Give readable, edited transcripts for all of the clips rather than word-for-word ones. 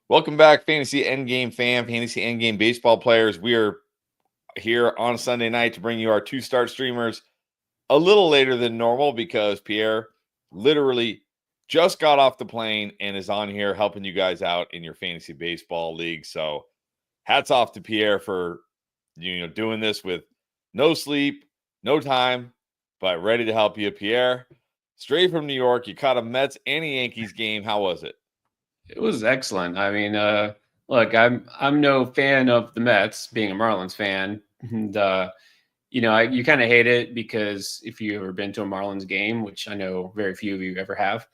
Welcome back, Fantasy Endgame fam, Fantasy Endgame baseball players. We are here on Sunday night to bring you our two-start streamers a little later than normal because Pierre literally just got off the plane and is on here helping you guys out in your fantasy baseball league. So hats off to Pierre for doing this with no sleep, no time, but ready to help you. Pierre, straight from New York, you caught a Mets and a Yankees game. How was it? It was excellent. I mean, look, I'm no fan of the Mets, being a Marlins fan, and you kind of hate it because if you've ever been to a Marlins game, which I know very few of you ever have,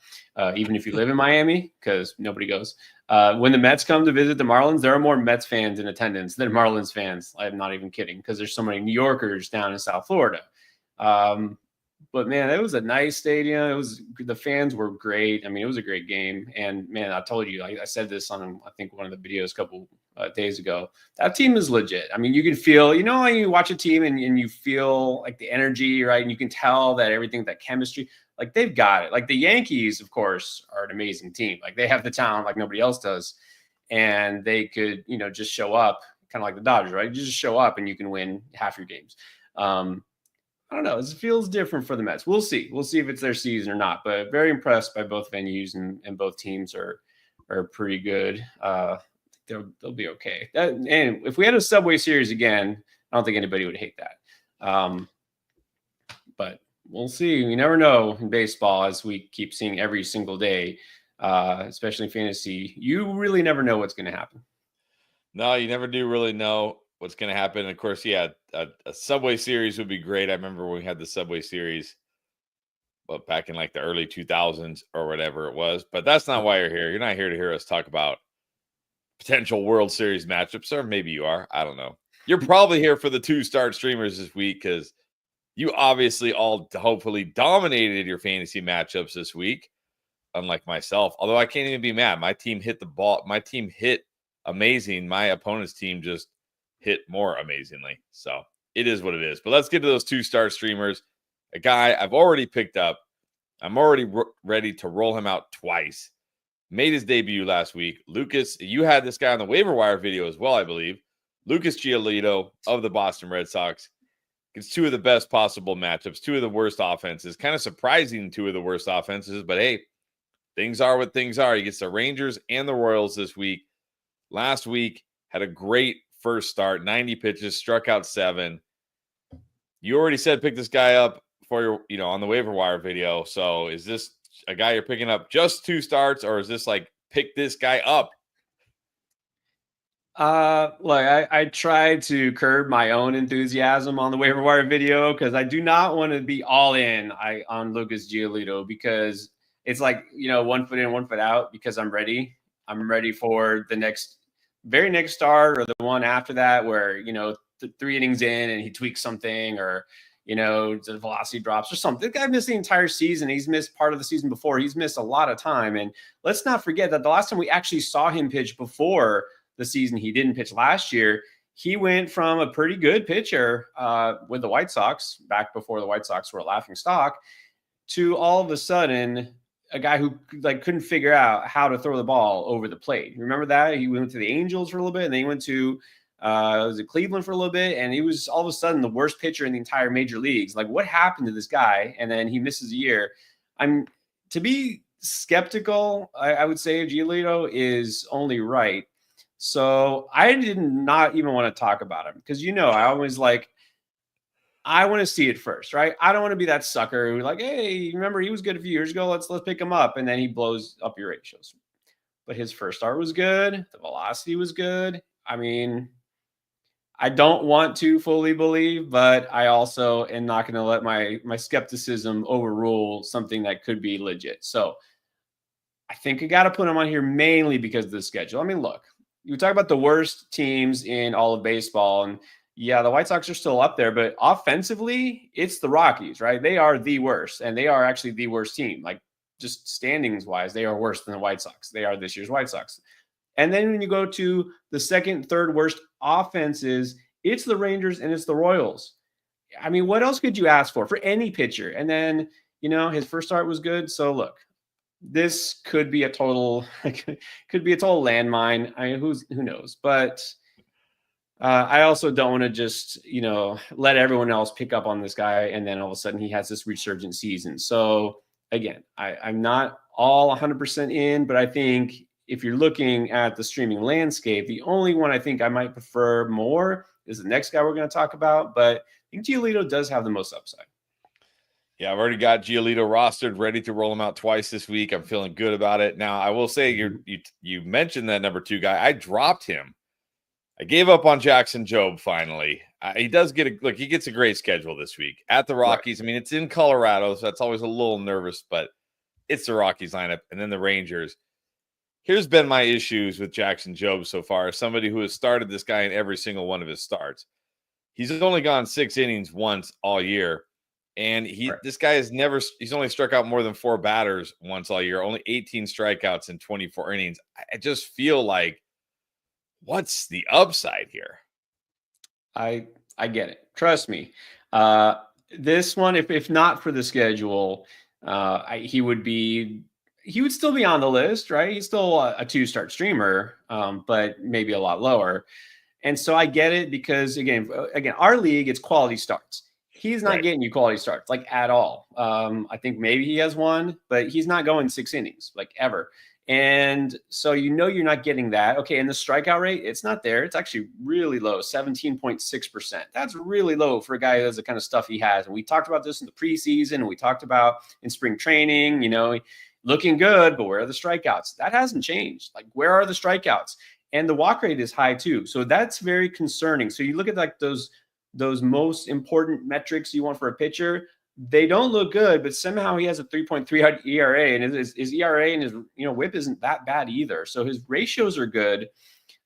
even if you live in Miami, because nobody goes. When the Mets come to visit the Marlins, there are more Mets fans in attendance than Marlins fans. I'm not even kidding, because there's so many New Yorkers down in South Florida. But man, it was a nice stadium. The fans were great. I mean, it was a great game. And man, I told you, I said this on I think one of the videos a couple days ago. That team is legit. I mean, you can feel, when you watch a team and you feel like the energy, right? And you can tell that everything, that chemistry, like they've got it. Like the Yankees, of course, are an amazing team. Like they have the talent like nobody else does, and they could, just show up, kind of like the Dodgers, right? You just show up and you can win half your games. I don't know. It feels different for the Mets. We'll see. We'll see if it's their season or not. But very impressed by both venues, and both teams are pretty good. They'll be okay. And if we had a Subway Series again, I don't think anybody would hate that. But we'll see. You never know in baseball, as we keep seeing every single day, especially in fantasy. You really never know what's going to happen. No, you never do really know what's going to happen. And of course, yeah, a Subway Series would be great. I remember when we had the Subway Series, but back in like the early 2000s or whatever it was. But that's not why you're here. You're not here to hear us talk about potential World Series matchups, or maybe you are. I don't know. You're probably here for the two-start streamers this week because you obviously all hopefully dominated your fantasy matchups this week, unlike myself. Although I can't even be mad. My team hit the ball. My team hit amazing. My opponent's team just hit more amazingly. So it is what it is. But let's get to those two-star streamers. A guy I've already picked up. I'm already ready to roll him out twice. Made his debut last week. Lucas, you had this guy on the waiver wire video as well, I believe. Lucas Giolito of the Boston Red Sox gets two of the best possible matchups, two of the worst offenses. Kind of surprising, two of the worst offenses, but hey, things are what things are. He gets the Rangers and the Royals this week. Last week, had a great first start, 90 pitches, struck out 7. You already said pick this guy up for your, on the waiver wire video. So is this a guy you're picking up just 2 starts, or is this like pick this guy up? Look, I tried to curb my own enthusiasm on the waiver wire video because I do not want to be all in on Lucas Giolito, because it's like, 1 foot in, 1 foot out, because I'm ready. I'm ready for the very next start, or the one after that where, 3 innings in and he tweaks something, or, the velocity drops or something. The guy missed the entire season. He's missed part of the season before. He's missed a lot of time. And let's not forget that the last time we actually saw him pitch before the season he didn't pitch last year, he went from a pretty good pitcher with the White Sox, back before the White Sox were a laughing stock, to all of a sudden a guy who couldn't figure out how to throw the ball over the plate. You remember that? He went to the Angels for a little bit, and then he went to was it Cleveland for a little bit, and he was all of a sudden the worst pitcher in the entire major leagues. Like, what happened to this guy? And then he misses a year. To be skeptical, I would say Giolito is only right. So I did not even want to talk about him because, I always I want to see it first, right? I don't want to be that sucker who hey, remember he was good a few years ago. Let's pick him up. And then he blows up your ratios. But his first start was good. The velocity was good. I mean, I don't want to fully believe, but I also am not going to let my skepticism overrule something that could be legit. So I think I got to put him on here mainly because of the schedule. I mean, look, you talk about the worst teams in all of baseball, and yeah, the White Sox are still up there, but offensively, it's the Rockies, right? They are the worst, and they are actually the worst team. Like, just standings wise, they are worse than the White Sox. They are this year's White Sox. And then when you go to the second, third worst offenses, it's the Rangers and it's the Royals. I mean, what else could you ask for any pitcher? And then, his first start was good. So look, this could be a total landmine. I mean, who knows? But I also don't want to just, let everyone else pick up on this guy and then all of a sudden he has this resurgent season. So again, I'm not all 100% in, but I think if you're looking at the streaming landscape, the only one I think I might prefer more is the next guy we're going to talk about. But I think Giolito does have the most upside. Yeah, I've already got Giolito rostered, ready to roll him out twice this week. I'm feeling good about it. Now, I will say you mentioned that number 2 guy. I dropped him. I gave up on Jackson Jobe finally. He does he gets a great schedule this week at the Rockies. Right. I mean, it's in Colorado, so that's always a little nervous, but it's the Rockies lineup and then the Rangers. Here's been my issues with Jackson Jobe so far. Somebody who has started this guy in every single one of his starts. He's only gone 6 innings once all year. And this guy he's only struck out more than 4 batters once all year, only 18 strikeouts in 24 innings. I just feel like, what's the upside here? I get it. Trust me. This one, if not for the schedule, he would still be on the list, right? He's still a 2-start streamer, but maybe a lot lower. And so I get it because again, our league, it's quality starts. He's not getting you quality starts like at all. I think maybe he has one, but he's not going 6 innings like ever. And so you're not getting that. Okay, and the strikeout rate, it's not there. It's actually really low, 17.6%. That's really low for a guy who has the kind of stuff he has. And we talked about this in the preseason, and we talked about in spring training, looking good, but where are the strikeouts? That hasn't changed. Like, where are the strikeouts? And the walk rate is high too. So that's very concerning. So you look at like those most important metrics you want for a pitcher, they don't look good, but somehow he has a 3.3 ERA, and his ERA and his WHIP isn't that bad either. So his ratios are good.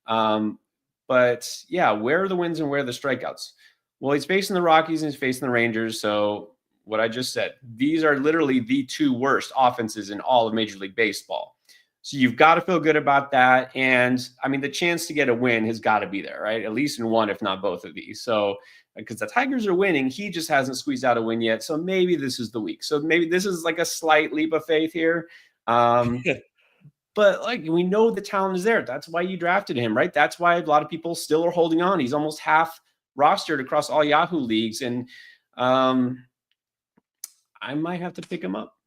But yeah, where are the wins and where are the strikeouts? Well, he's facing the Rockies and he's facing the Rangers. So what I just said, these are literally the 2 worst offenses in all of Major League Baseball. So you've got to feel good about that. And I mean, the chance to get a win has got to be there, right? At least in one, if not both of these. So because the Tigers are winning, he just hasn't squeezed out a win yet. So maybe this is the week. So maybe this is like a slight leap of faith here. But like, we know the talent is there. That's why you drafted him, right? That's why a lot of people still are holding on. He's almost half rostered across all Yahoo leagues. And I might have to pick him up.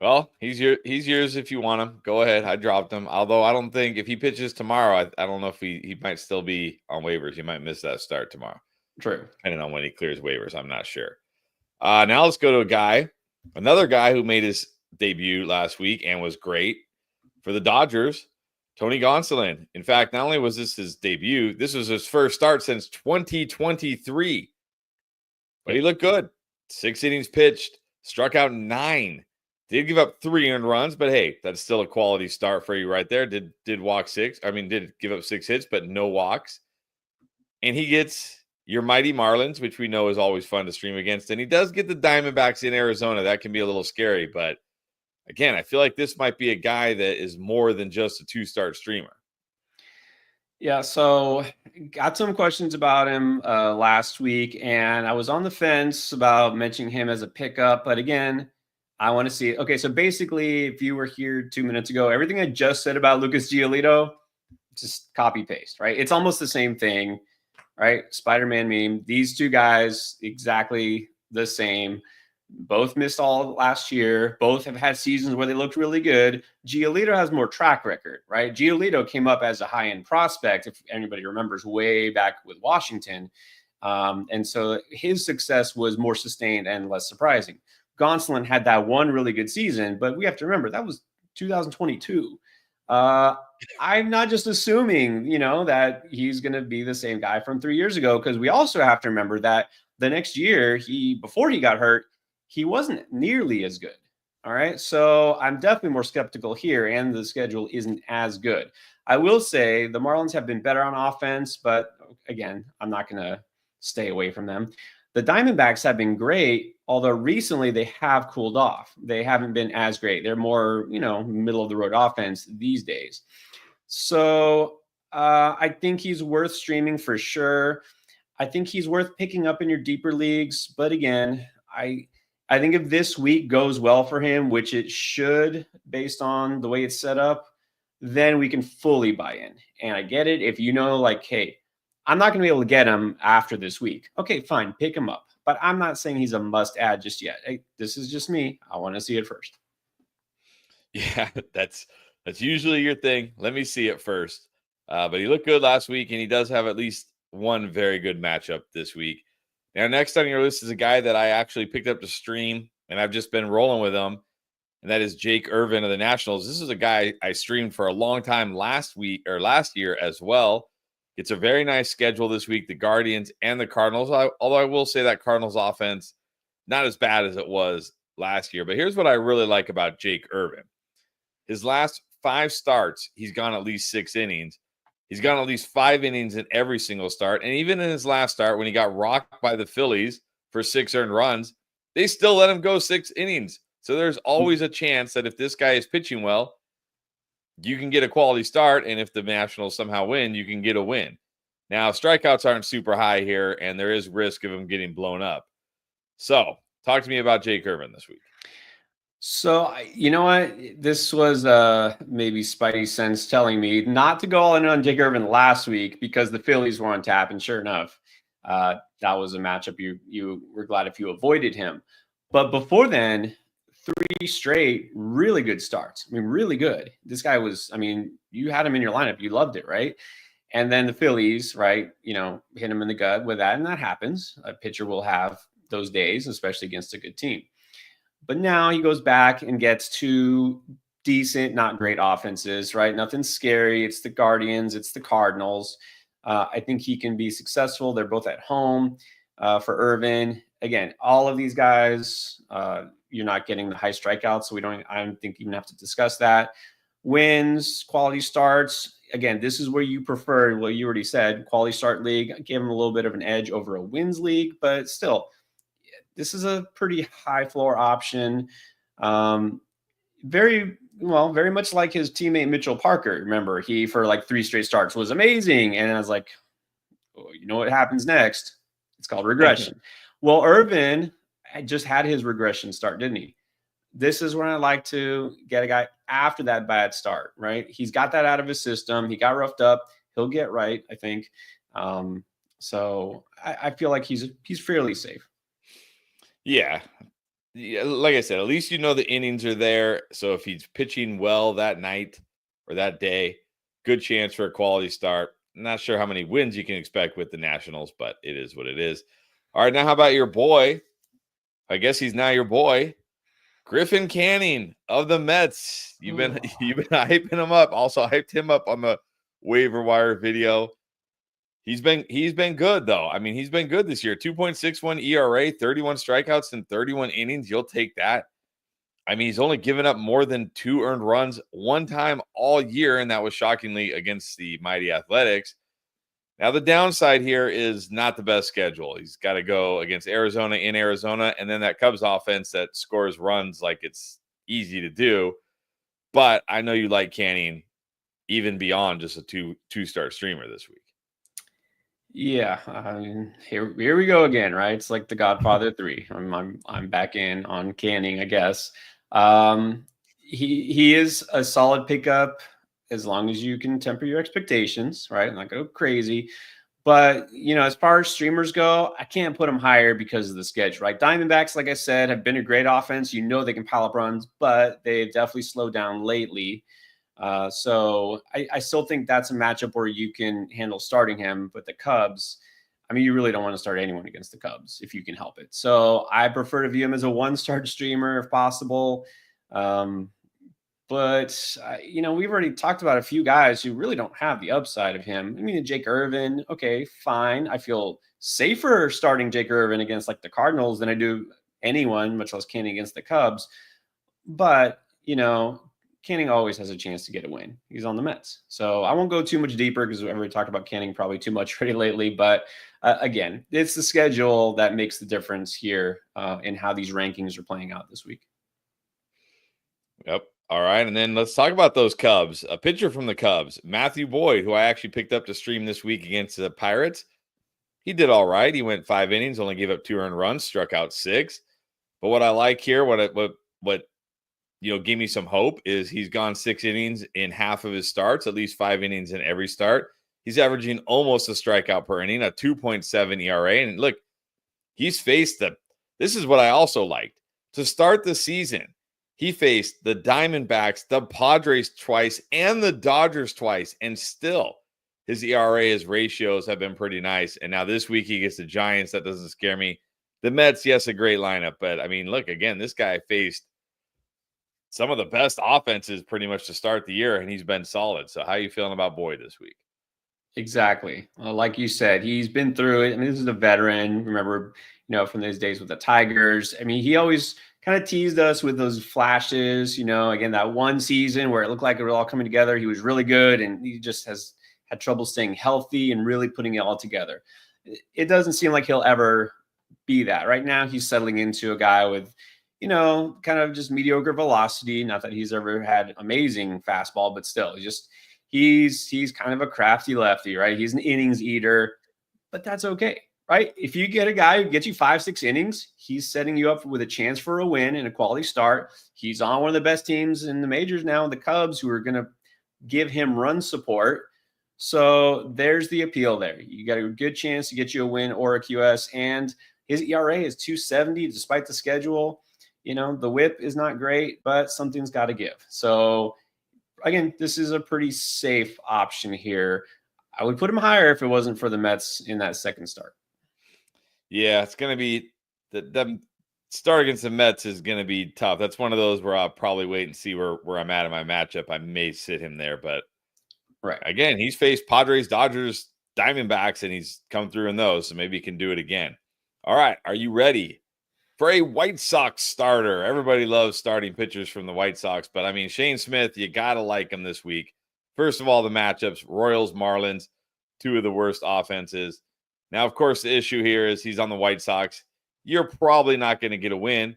Well, he's yours if you want him. Go ahead. I dropped him. Although I don't think if he pitches tomorrow, I don't know if he might still be on waivers. He might miss that start tomorrow. True. Depending on when he clears waivers, I'm not sure. Now let's go to another guy who made his debut last week and was great for the Dodgers, Tony Gonsolin. In fact, not only was this his debut, this was his first start since 2023. But he looked good. 6 innings pitched, struck out 9. Did give up 3 earned runs, but hey, that's still a quality start for you right there. Did walk 6. I mean, did give up 6 hits, but no walks. And he gets your mighty Marlins, which we know is always fun to stream against. And he does get the Diamondbacks in Arizona. That can be a little scary. But again, I feel like this might be a guy that is more than just a 2-start streamer. Yeah, so got some questions about him last week, and I was on the fence about mentioning him as a pickup. But again, I want to see it. Okay, so basically, if you were here 2 minutes ago, everything I just said about Lucas Giolito, just copy paste, right? It's almost the same thing, right? Spider-Man meme. These 2 guys, exactly the same. Both missed all last year. Both have had seasons where they looked really good. Giolito has more track record, right? Giolito came up as a high-end prospect, if anybody remembers, way back with Washington. And so his success was more sustained and less surprising. Gonsolin had that one really good season, but we have to remember that was 2022. I'm not just assuming, that he's going to be the same guy from 3 years ago, because we also have to remember that the next year, before he got hurt, he wasn't nearly as good. All right. So I'm definitely more skeptical here, and the schedule isn't as good. I will say the Marlins have been better on offense, but again, I'm not going to stay away from them. The Diamondbacks have been great, although recently they have cooled off. They haven't been as great. They're more, middle of the road offense these days. So I think he's worth streaming for sure. I think he's worth picking up in your deeper leagues. But again, I think if this week goes well for him, which it should based on the way it's set up, then we can fully buy in. And I get it. If you know, like, hey, I'm not going to be able to get him after this week. Okay, fine, pick him up. But I'm not saying he's a must add just yet. Hey, this is just me. I want to see it first. Yeah, that's usually your thing. Let me see it first. But he looked good last week, and he does have at least one very good matchup this week. Now, next on your list is a guy that I actually picked up to stream, and I've just been rolling with him, and that is Jake Irvin of the Nationals. This is a guy I streamed for a long time last year as well. It's a very nice schedule this week, the Guardians and the Cardinals. Although I will say that Cardinals offense, not as bad as it was last year. But here's what I really like about Jake Irvin. His last 5 starts, he's gone at least 6 innings. He's gone at least 5 innings in every single start. And even in his last start, when he got rocked by the Phillies for 6 earned runs, they still let him go 6 innings. So there's always a chance that if this guy is pitching well, you can get a quality start. And if the Nationals somehow win, you can get a win. Now, strikeouts aren't super high here, and there is risk of him getting blown up. So talk to me about Jake Irvin this week. So, you know what? This was maybe Spidey sense telling me not to go all in on Jake Irvin last week because the Phillies were on tap. And sure enough, that was a matchup you were glad if you avoided him. But before then, 3 straight really good starts. I mean, really good. This guy was, I mean, you had him in your lineup. You loved it, right? And then the Phillies, right, hit him in the gut with that. And that happens. A pitcher will have those days, especially against a good team. But now he goes back and gets 2 decent, not great offenses, right? Nothing scary. It's the Guardians. It's the Cardinals. I think he can be successful. They're both at home for Irvin. Again, all of these guys, you're not getting the high strikeouts, so I don't think you even have to discuss that. Wins, quality starts. Again, this is where you prefer, well, you already said, quality start league. I gave him a little bit of an edge over a wins league, but still, this is a pretty high floor option. Very much like his teammate Mitchell Parker. Remember, he for like 3 straight starts was amazing. And I was like, oh, you know what happens next? It's called regression. Well, Irvin just had his regression start, didn't he? This is when I like to get a guy after that bad start, right? He's got that out of his system. He got roughed up. He'll get right, I think. So I feel like he's fairly safe. Yeah. Like I said, at least you know the innings are there. So if he's pitching well that night or that day, good chance for a quality start. Not sure how many wins you can expect with the Nationals, but it is what it is. All right, now how about your boy? I guess he's now your boy, Griffin Canning of the Mets. You've been hyping him up. Also hyped him up on the waiver wire video. He's been good though. I mean, he's been good this year. 2.61 ERA, 31 strikeouts in 31 innings. You'll take that. I mean, he's only given up more than 2 earned runs one time all year, and that was shockingly against the mighty Athletics. Now, the downside here is not the best schedule. He's got to go against Arizona in Arizona, and then that Cubs offense that scores runs like it's easy to do. But I know you like Canning even beyond just a two-star streamer this week. Yeah, I mean, here we go again, right? It's like The Godfather 3. I'm back in on Canning, I guess. He is a solid pickup as long as you can temper your expectations, right? Not go crazy. But, as far as streamers go, I can't put them higher because of the schedule, right? Diamondbacks, like I said, have been a great offense. They can pile up runs, but they've definitely slowed down lately. So I still think that's a matchup where you can handle starting him. But the Cubs, I mean, you really don't want to start anyone against the Cubs if you can help it. So I prefer to view him as a 1-start streamer if possible. But we've already talked about a few guys who really don't have the upside of him. I mean, Jake Irvin, okay, fine. I feel safer starting Jake Irvin against like the Cardinals than I do anyone, much less Canning against the Cubs. But, Canning always has a chance to get a win. He's on the Mets. So I won't go too much deeper because we've already talked about Canning probably too much already lately. But again, it's the schedule that makes the difference here in how these rankings are playing out this week. Yep. All right. And then let's talk about those Cubs. A pitcher from the Cubs, Matthew Boyd, who I actually picked up to stream this week against the Pirates. He did all right. He went 5 innings, only gave up 2 earned runs, struck out 6. But what I like here, what gave me some hope is he's gone 6 innings in half of his starts, at least 5 innings in every start. He's averaging almost a strikeout per inning, a 2.7 ERA. And look, he's faced this is what I also liked. To start the season, he faced the Diamondbacks, the Padres twice, and the Dodgers twice. And still, his ERA, his ratios have been pretty nice. And now this week he gets the Giants. That doesn't scare me. The Mets, yes, a great lineup. But, I mean, look, again, this guy faced some of the best offenses pretty much to start the year, and he's been solid. So how are you feeling about Boyd this week? Exactly. Like you said, he's been through it. I mean, this is a veteran. Remember, from those days with the Tigers. I mean, he always kind of teased us with those flashes. Again, that one season where it looked like it was all coming together. He was really good, and he just has had trouble staying healthy and really putting it all together. It doesn't seem like he'll ever be that. Right now, he's settling into a guy with, kind of just mediocre velocity. Not that he's ever had amazing fastball, but still, he's kind of a crafty lefty, right? He's an innings eater, but that's okay, right? If you get a guy who gets you 5-6 innings, he's setting you up with a chance for a win and a quality start. He's on one of the best teams in the majors now, the Cubs, who are going to give him run support. So there's the appeal there. You got a good chance to get you a win or a QS, and his ERA is 2.70 despite the schedule. The whip is not great, but something's got to give. So again, this is a pretty safe option here. I would put him higher if it wasn't for the Mets in that second start. Yeah, it's going to be the start against the Mets is going to be tough. That's one of those where I'll probably wait and see where I'm at in my matchup. I may sit him there, but right again, he's faced Padres, Dodgers, Diamondbacks, and he's come through in those, so maybe he can do it again. All right, are you ready for a White Sox starter? Everybody loves starting pitchers from the White Sox, but I mean, Shane Smith, you got to like him this week. First of all, the matchups, Royals, Marlins, two of the worst offenses. Now, of course, the issue here is he's on the White Sox. You're probably not going to get a win,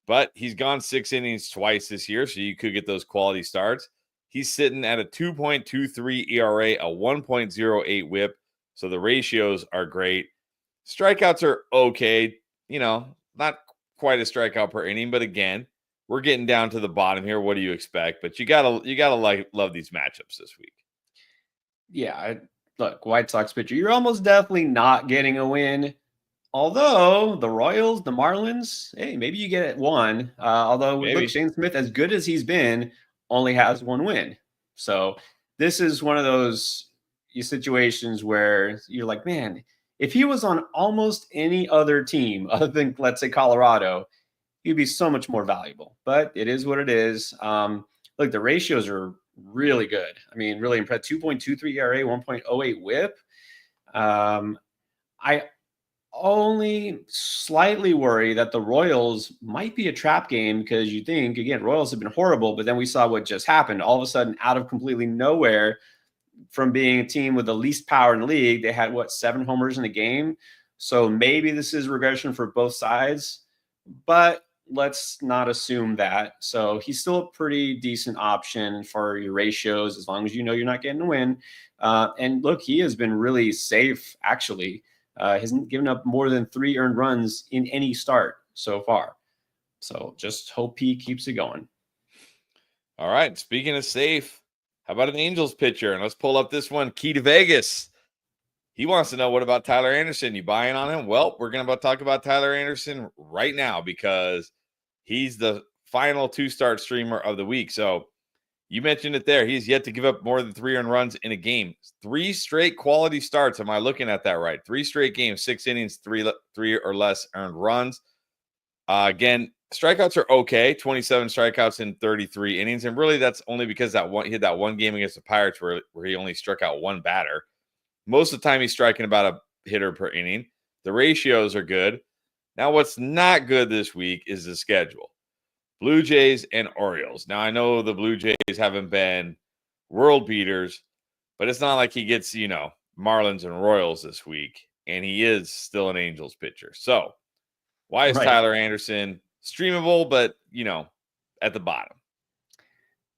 but he's gone 6 innings twice this year, so you could get those quality starts. He's sitting at a 2.23 ERA, a 1.08 whip, so the ratios are great. Strikeouts are okay, not quite a strikeout per inning, but again, we're getting down to the bottom here. What do you expect? But you gotta love these matchups this week. Yeah, look, White Sox pitcher, you're almost definitely not getting a win. Although the Royals, the Marlins, hey, maybe you get it one. Although look, Shane Smith, as good as he's been, only has one win. So this is one of those situations where you're like, man, if he was on almost any other team other than, let's say, Colorado, he'd be so much more valuable. But it is what it is. Look, the ratios are really good. I mean, really impressive. 2.23 ERA, 1.08 whip. I only slightly worry that the Royals might be a trap game because you think, again, Royals have been horrible, but then we saw what just happened. All of a sudden, out of completely nowhere, from being a team with the least power in the league, they had 7 homers in the game. So maybe this is regression for both sides, but let's not assume that. So he's still a pretty decent option for your ratios as long as you know you're not getting a win. And look, he has been really safe, actually. Hasn't given up more than 3 earned runs in any start so far. So just hope he keeps it going. All right. Speaking of safe, how about an Angels pitcher? And let's pull up this one, Key to Vegas. He wants to know, what about Tyler Anderson? You buying on him? Well, we're going to talk about Tyler Anderson right now because he's the final 2-start streamer of the week. So you mentioned it there. He's yet to give up more than 3 earned runs in a game. 3 straight quality starts. Am I looking at that right? 3 straight games, 6 innings, 3 or less earned runs. Again, strikeouts are okay. 27 strikeouts in 33 innings. And really, that's only because he had that one game against the Pirates where he only struck out 1 batter. Most of the time, he's striking about a hitter per inning. The ratios are good. Now, what's not good this week is the schedule. Blue Jays and Orioles. Now, I know the Blue Jays haven't been world beaters, but it's not like he gets, Marlins and Royals this week, and he is still an Angels pitcher. So why is Tyler Anderson streamable, but, at the bottom?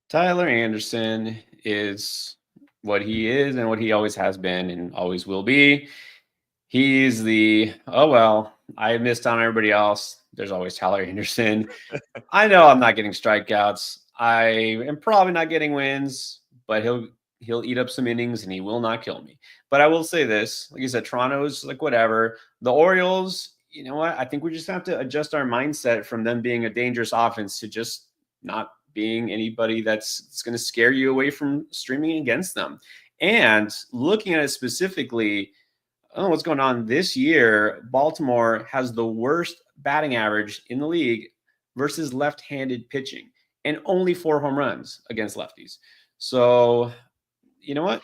Tyler Anderson is what he is and what he always has been and always will be. He's I missed on everybody else. there's always Tyler Anderson. I know I'm not getting strikeouts. I am probably not getting wins, but he'll eat up some innings and he will not kill me. But I will say this, like you said, Toronto's like whatever. The Orioles, you know what? I think we just have to adjust our mindset from them being a dangerous offense to just not being anybody that's going to scare you away from streaming against them. And looking at it specifically, I don't know what's going on this year. Baltimore has the worst batting average in the league versus left-handed pitching, and only 4 home runs against lefties. So, you know what?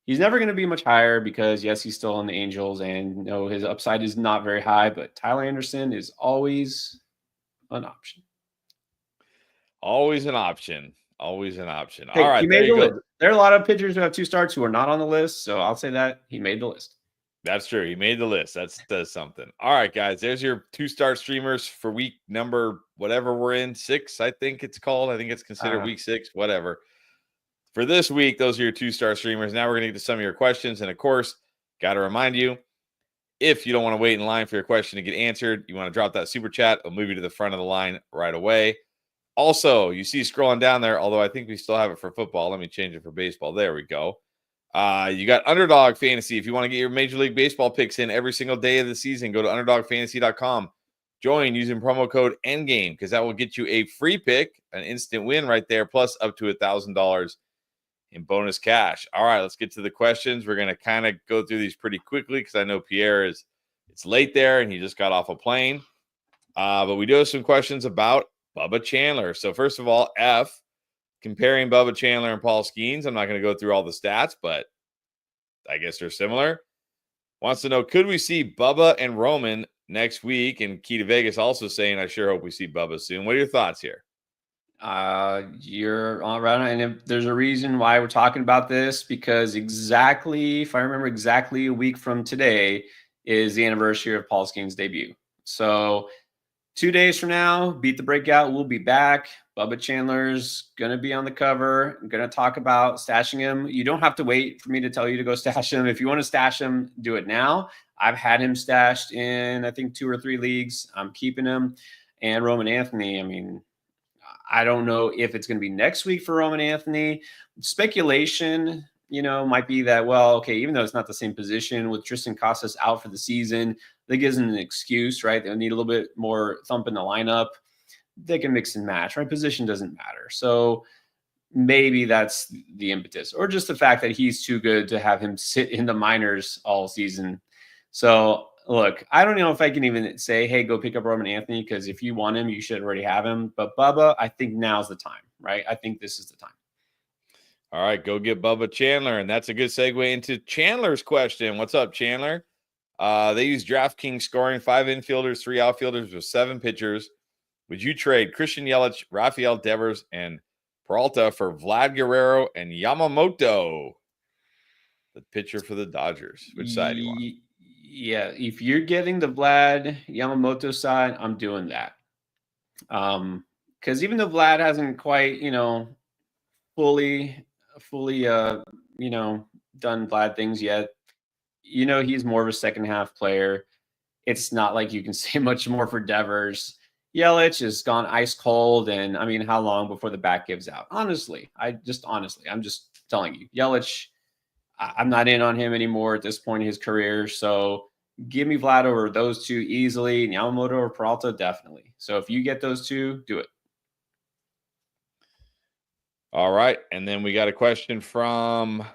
He's never going to be much higher because, yes, he's still on the Angels, and no, his upside is not very high. But Tyler Anderson is always an option. Always an option. Always an option. Hey, All he right, there made you the go. list. There are a lot of pitchers who have 2 starts who are not on the list, so I'll say that he made the list. That's true. He made the list. That does something. All right, guys. There's your 2-star streamers for week number whatever we're in, 6. I think it's called. I think it's considered week 6. Whatever. For this week, those are your 2-star streamers. Now we're going to get to some of your questions, and of course, got to remind you, if you don't want to wait in line for your question to get answered, you want to drop that super chat. It'll move you to the front of the line right away. Also, you see scrolling down there, although I think we still have it for football. Let me change it for baseball. There we go. You got Underdog Fantasy. If you want to get your Major League Baseball picks in every single day of the season, go to underdogfantasy.com. Join using promo code ENDGAME because that will get you a free pick, an instant win right there, plus up to $1,000 in bonus cash. All right, let's get to the questions. We're going to kind of go through these pretty quickly because I know Pierre it's late there and he just got off a plane. But we do have some questions about Bubba Chandler. So first of all, F, comparing Bubba Chandler and Paul Skeens. I'm not going to go through all the stats, but I guess they're similar. Wants to know, could we see Bubba and Roman next week? And Key to Vegas also saying, I sure hope we see Bubba soon. What are your thoughts here? You're all right. And if there's a reason why we're talking about this, because exactly, if I remember exactly a week from today, is the anniversary of Paul Skeens' debut. So 2 days from now, Beat the Breakout, we'll be back. Bubba Chandler's going to be on the cover. I'm going to talk about stashing him. You don't have to wait for me to tell you to go stash him. If you want to stash him, do it now. I've had him stashed in, I think, 2 or 3 leagues. I'm keeping him. And Roman Anthony, I mean, I don't know if it's going to be next week for Roman Anthony. Speculation, might be that, well, okay, even though it's not the same position with Tristan Casas out for the season, that gives them an excuse, right? They'll need a little bit more thump in the lineup. They can mix and match, right? Position doesn't matter. So maybe that's the impetus, or just the fact that he's too good to have him sit in the minors all season. So look, I don't know if I can even say, hey, go pick up Roman Anthony, because if you want him, you should already have him. But Bubba, I think now's the time, right? I think this is the time. All right, go get Bubba Chandler. And that's a good segue into Chandler's question. What's up, Chandler? They use DraftKings scoring 5 infielders, 3 outfielders with 7 pitchers. Would you trade Christian Yelich, Rafael Devers, and Peralta for Vlad Guerrero and Yamamoto, the pitcher for the Dodgers? Which side do you want? Yeah, if you're getting the Vlad Yamamoto side, I'm doing that. Because even though Vlad hasn't quite, fully, done Vlad things yet, he's more of a second half player. It's not like you can say much more for Devers. Yelich has gone ice cold, and I mean, how long before the bat gives out? Honestly, I'm just telling you, Yelich, I'm not in on him anymore at this point in his career. So give me Vlad over those 2 easily, and Yamamoto or Peralta, definitely. So if you get those 2, do it. All right. And then we got a question from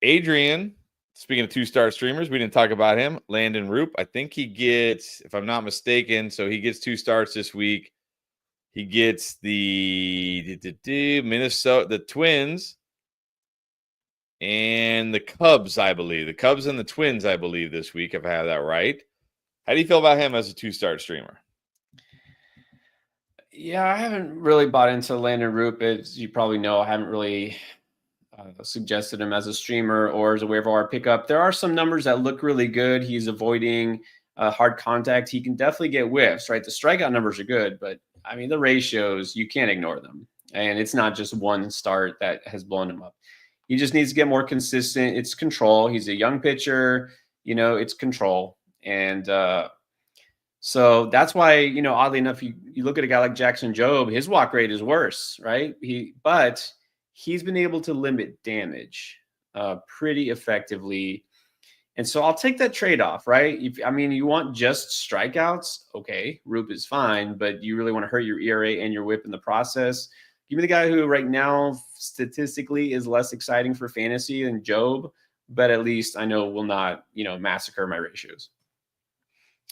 Adrian. Speaking of 2-star streamers, we didn't talk about him. Landon Roop. I think he gets, if I'm not mistaken, so he gets 2 starts this week. He gets the Minnesota, the Twins, and the Cubs, I believe. The Cubs and the Twins, I believe, this week, if I have that right. How do you feel about him as a 2-star streamer? Yeah, I haven't really bought into Landon Roop. As you probably know, I haven't really suggested him as a streamer or as a waiver wire pickup. There are some numbers that look really good. He's avoiding hard contact. He can definitely get whiffs, right? The strikeout numbers are good, but I mean, the ratios, you can't ignore them. And it's not just one start that has blown him up. He just needs to get more consistent. It's control. He's a young pitcher, it's control. And So that's why, oddly enough, you look at a guy like Jackson Jobe, his walk rate is worse, right? But he's been able to limit damage pretty effectively. And so I'll take that trade-off, right? You want just strikeouts, okay, Roop is fine, but you really want to hurt your ERA and your WHIP in the process. Give me the guy who right now statistically is less exciting for fantasy than Job, but at least I know will not, massacre my ratios.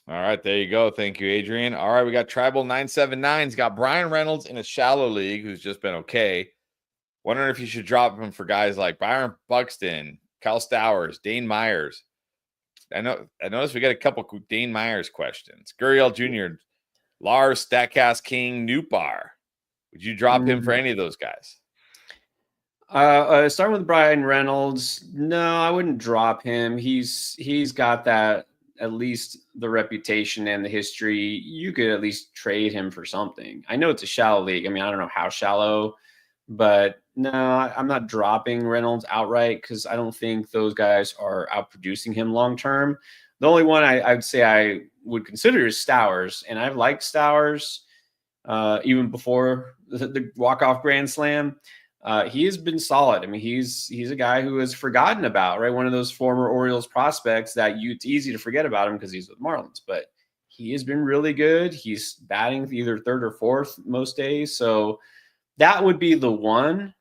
All right, there you go. Thank you, Adrian. All right, we got Tribal 979's got Brian Reynolds in a shallow league who's just been okay. Wondering if you should drop him for guys like Byron Buxton, Kyle Stowers, Dane Myers. I noticed we got a couple Dane Myers questions. Gurriel Jr., Lars, Statcast King, Newbar. Would you drop him for any of those guys? Starting with Brian Reynolds, no, I wouldn't drop him. He's got that, at least the reputation and the history. You could at least trade him for something. I know it's a shallow league. I mean, I don't know how shallow, but no, I'm not dropping Reynolds outright because I don't think those guys are outproducing him long term. The only one I'd say I would consider is Stowers, and I've liked Stowers even before the walk-off grand slam. He has been solid. I mean, he's a guy who is forgotten about, right? One of those former Orioles prospects that it's easy to forget about him because he's with Marlins, but he has been really good. He's batting either third or fourth most days. So that would be the one.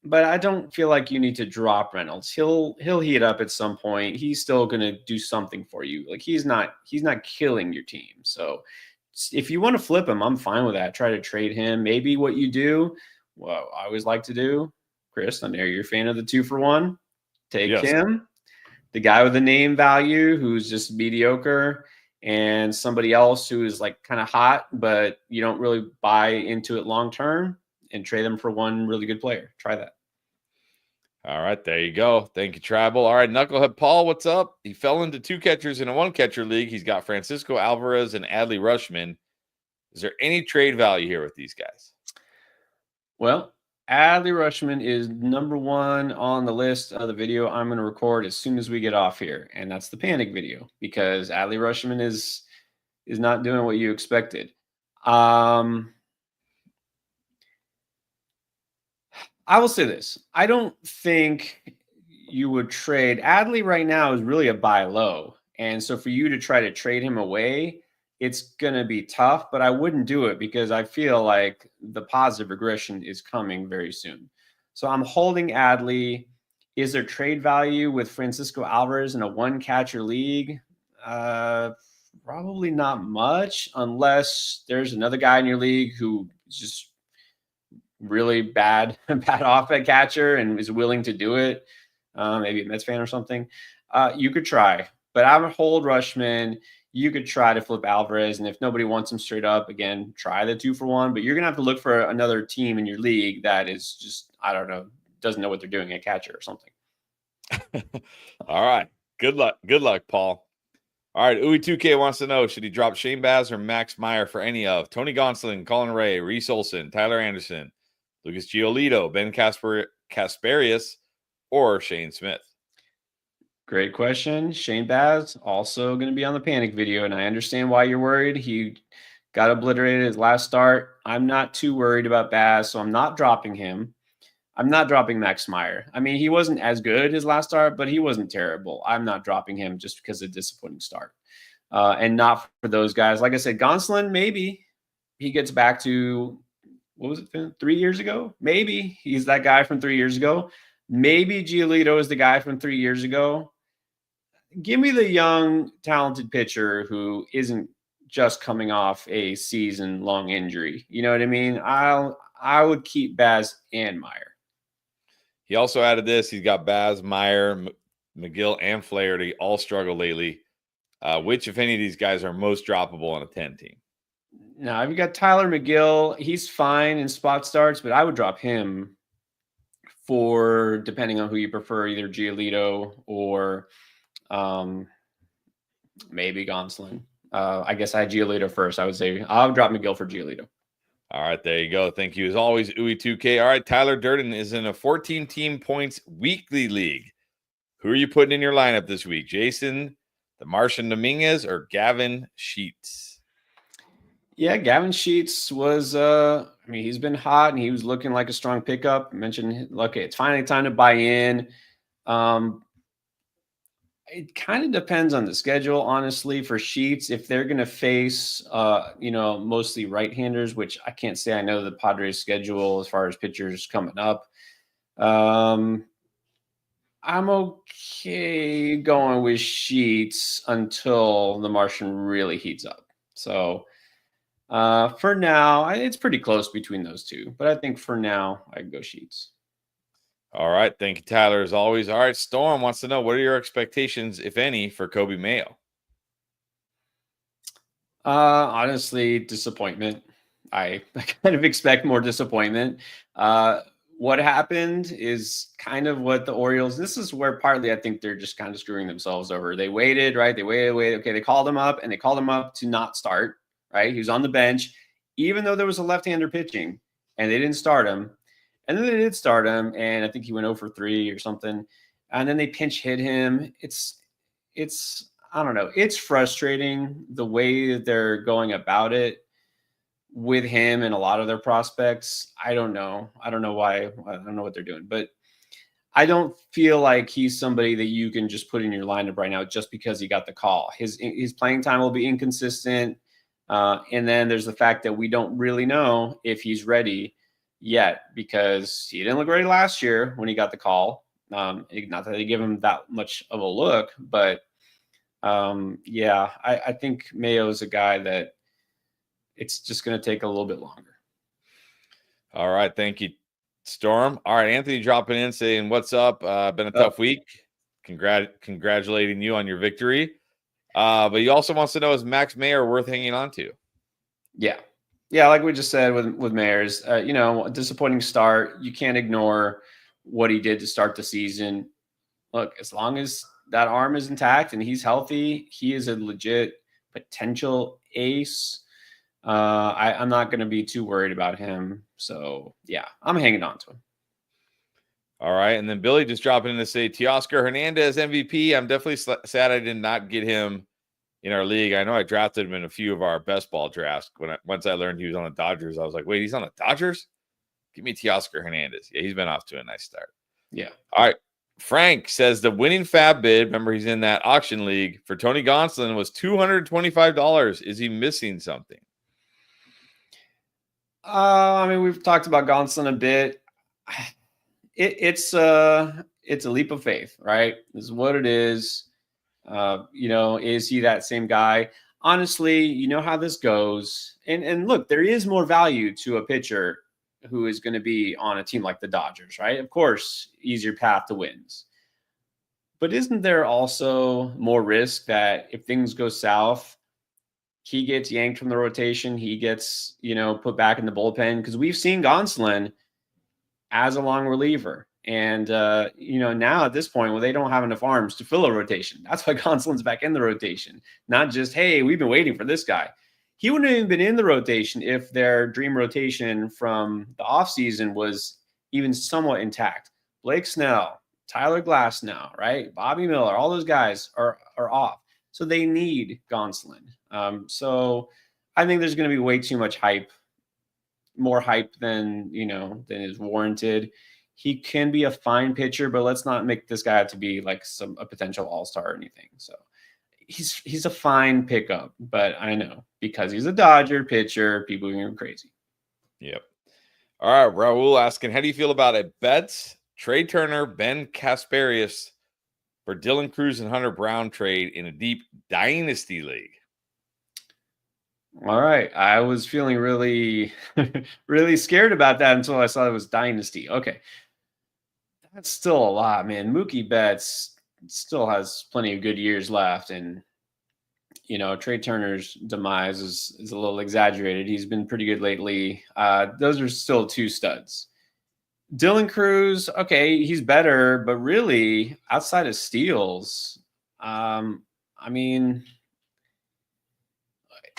But I don't feel like you need to drop Reynolds. He'll heat up at some point. He's still going to do something for you. Like he's not killing your team. So if you want to flip him, I'm fine with that. Try to trade him. Maybe what you do, well, I always like to do, Chris, I know you're a fan of the 2-for-1. Take him, the guy with the name value who's just mediocre, and somebody else who is like kind of hot, but you don't really buy into it long term, and trade them for one really good player. Try that. All right, there you go. Thank you, Tribal. All right, Knucklehead Paul, what's up? He fell into 2 catchers in a 1-catcher league. He's got Francisco Alvarez and Adley Rutschman. Is there any trade value here with these guys? Well, Adley Rutschman is number 1 on the list of the video I'm going to record as soon as we get off here, and that's the panic video because Adley Rutschman is not doing what you expected. I will say this. I don't think you would trade. Adley right now is really a buy low. And so for you to try to trade him away, it's going to be tough, but I wouldn't do it because I feel like the positive regression is coming very soon. So I'm holding Adley. Is there trade value with Francisco Alvarez in a 1-catcher league? Probably not much unless there's another guy in your league who is just really bad off at catcher and is willing to do it. Maybe a Mets fan or something. You could try, but I would hold Rutschman. You could try to flip Alvarez, and if nobody wants him straight up, again, try the 2-for-1. But you're gonna have to look for another team in your league that is just, I don't know, doesn't know what they're doing at catcher or something. All right. Good luck, Paul. All right. Uwe2K wants to know, should he drop Shane Baz or Max Meyer for any of Tony Gonsolin, Colin Ray, Reese Olson, Tyler Anderson, Lucas Giolito, Ben Kasparius, or Shane Smith? Great question. Shane Baz also going to be on the panic video, and I understand why you're worried. He got obliterated his last start. I'm not too worried about Baz, so I'm not dropping him. I'm not dropping Max Meyer. I mean, he wasn't as good his last start, but he wasn't terrible. I'm not dropping him just because of a disappointing start. And not for those guys. Like I said, Gonsolin, maybe he gets back to, what was it, 3 years ago? Maybe he's that guy from 3 years ago. Maybe Giolito is the guy from 3 years ago. Give me the young, talented pitcher who isn't just coming off a season-long injury. You know what I mean? I would keep Baz and Meyer. He also added this. He's got Baz, Meyer, McGill, and Flaherty all struggle lately. Which, if any of these guys, are most droppable on a 10 team? Now, I've got Tyler McGill. He's fine in spot starts, but I would drop him for, depending on who you prefer, either Giolito or maybe Gonsolin. I guess I had Giolito first. I would say I'll drop McGill for Giolito. All right, there you go. Thank you. As always, Uwe2K. All right, Tyler Durden is in a 14-team points weekly league. Who are you putting in your lineup this week? Jason, the Martian Dominguez or Gavin Sheets? Yeah, Gavin Sheets was he's been hot and he was looking like a strong pickup. I mentioned, okay, it's finally time to buy in. Um, it kind of depends on the schedule, honestly, for Sheets. If they're gonna face mostly right-handers, which I can't say I know the Padres schedule as far as pitchers coming up. I'm okay going with Sheets until the Martian really heats up. So for now, it's pretty close between those two, but I think for now I go Sheets. All right. Thank you, Tyler, as always. All right. Storm wants to know, what are your expectations, if any, for Kobe Mayo? Honestly, disappointment. I kind of expect more disappointment. What happened is kind of what the Orioles, this is where partly I think they're just kind of screwing themselves over. They waited, right? They waited. Okay, they called him up and they called him up to not start, right? He was on the bench, even though there was a left-hander pitching and they didn't start him. And then they did start him, and I think he went 0 for 3 or something. And then they pinch hit him. It's I don't know. It's frustrating the way that they're going about it with him and a lot of their prospects. I don't know. I don't know why. I don't know what they're doing, but I don't feel like he's somebody that you can just put in your lineup right now just because he got the call. His playing time will be inconsistent. And then there's the fact that we don't really know if he's ready yet because he didn't look ready last year when he got the call. Not that they give him that much of a look, but I think Mayo is a guy that it's just going to take a little bit longer. All right. Thank you, Storm. All right. Anthony dropping in saying, what's up? Been a tough week. Congratulating you on your victory. But he also wants to know, is Max Mayer worth hanging on to? Yeah. Yeah. Like we just said with Mayers, a disappointing start. You can't ignore what he did to start the season. Look, as long as that arm is intact and he's healthy, he is a legit potential ace. I'm not going to be too worried about him. So, yeah, I'm hanging on to him. All right. And then Billy just dropping in to say, Teoscar Hernandez MVP. I'm definitely sad I did not get him in our league. I know I drafted him in a few of our best ball drafts. Once I learned he was on the Dodgers, I was like, wait, he's on the Dodgers? Give me Teoscar Hernandez. Yeah, he's been off to a nice start. Yeah. All right. Frank says the winning fab bid, remember he's in that auction league, for Tony Gonsolin was $225. Is he missing something? We've talked about Gonsolin a bit. It's a leap of faith, right? This is what it is. Is he that same guy? Honestly, you know how this goes. And look, there is more value to a pitcher who is going to be on a team like the Dodgers, right? Of course, easier path to wins. But isn't there also more risk that if things go south, he gets yanked from the rotation, he gets, put back in the bullpen? Because we've seen Gonsolin as a long reliever. And, now at this point, well, they don't have enough arms to fill a rotation. That's why Gonsolin's back in the rotation. Not just, hey, we've been waiting for this guy. He wouldn't have even been in the rotation if their dream rotation from the offseason was even somewhat intact. Blake Snell, Tyler Glasnow, right? Bobby Miller, all those guys are off. So they need Gonsolin. So I think there's going to be way too much hype, more hype than is warranted. He can be a fine pitcher, but let's not make this guy out to be like a potential all-star or anything. So he's a fine pickup, but I know because he's a Dodger pitcher, people are going crazy. Yep. All right, Raul asking, how do you feel about a Betts, Trey Turner, Ben Kasparius for Dylan Cruz and Hunter Brown trade in a deep dynasty league? All right. I was feeling really, really scared about that until I saw it was dynasty. Okay. That's still a lot, man. Mookie Betts still has plenty of good years left. And, Trey Turner's demise is a little exaggerated. He's been pretty good lately. Those are still two studs. Dylan Cruz, okay, he's better, but really outside of steals,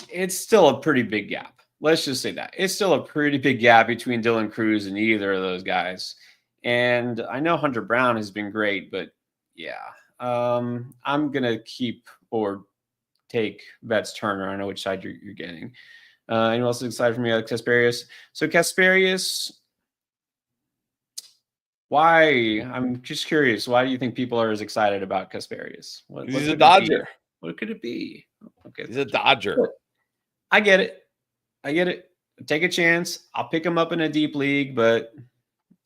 it's still a pretty big gap. Let's just say that. It's still a pretty big gap between Dylan Cruz and either of those guys. And I know Hunter Brown has been great, but yeah, I'm going to keep or take Betts Turner. I know which side you're getting. Anyone else is excited for me? Kasparius. So Kasparius, why? I'm just curious. Why do you think people are as excited about Kasparius? What He's a could it be? Dodger. What could it be? Okay, He's a Dodger. I get it. Take a chance. I'll pick him up in a deep league, but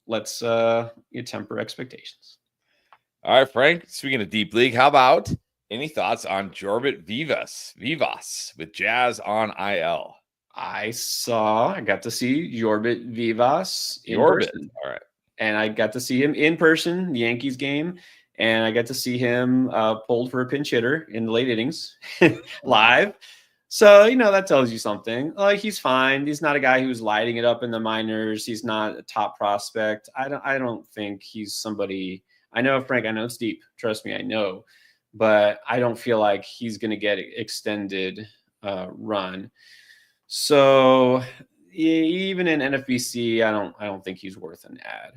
let's you temper expectations. All right, Frank. Speaking of deep league, how about any thoughts on Jorbit Vivas with Jazz on IL? I got to see Jorbit Vivas in person. All right. And I got to see him in person, the Yankees game. And I got to see him pulled for a pinch hitter in the late innings live. So, that tells you something. Like, he's fine. He's not a guy who's lighting it up in the minors. He's not a top prospect. I don't think he's somebody. I know, Frank, I know it's deep. Trust me, I know. But I don't feel like he's going to get extended run. So even in NFBC, I don't think he's worth an ad.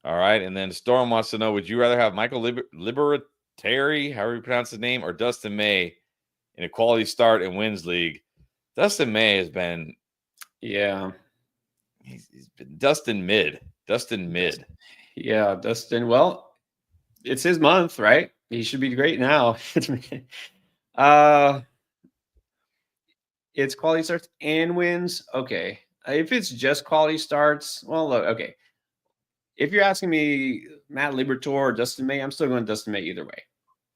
All right. And then Storm wants to know, would you rather have Michael Liberatari, however you pronounce his name, or Dustin May in a quality start and wins league? Dustin May has been, he's been Dustin mid. Yeah, Dustin. Well, it's his month, right? He should be great now. It's quality starts and wins. Okay. If it's just quality starts, well, look, okay. If you're asking me Matt Liberatore or Dustin May, I'm still going Dustin May either way.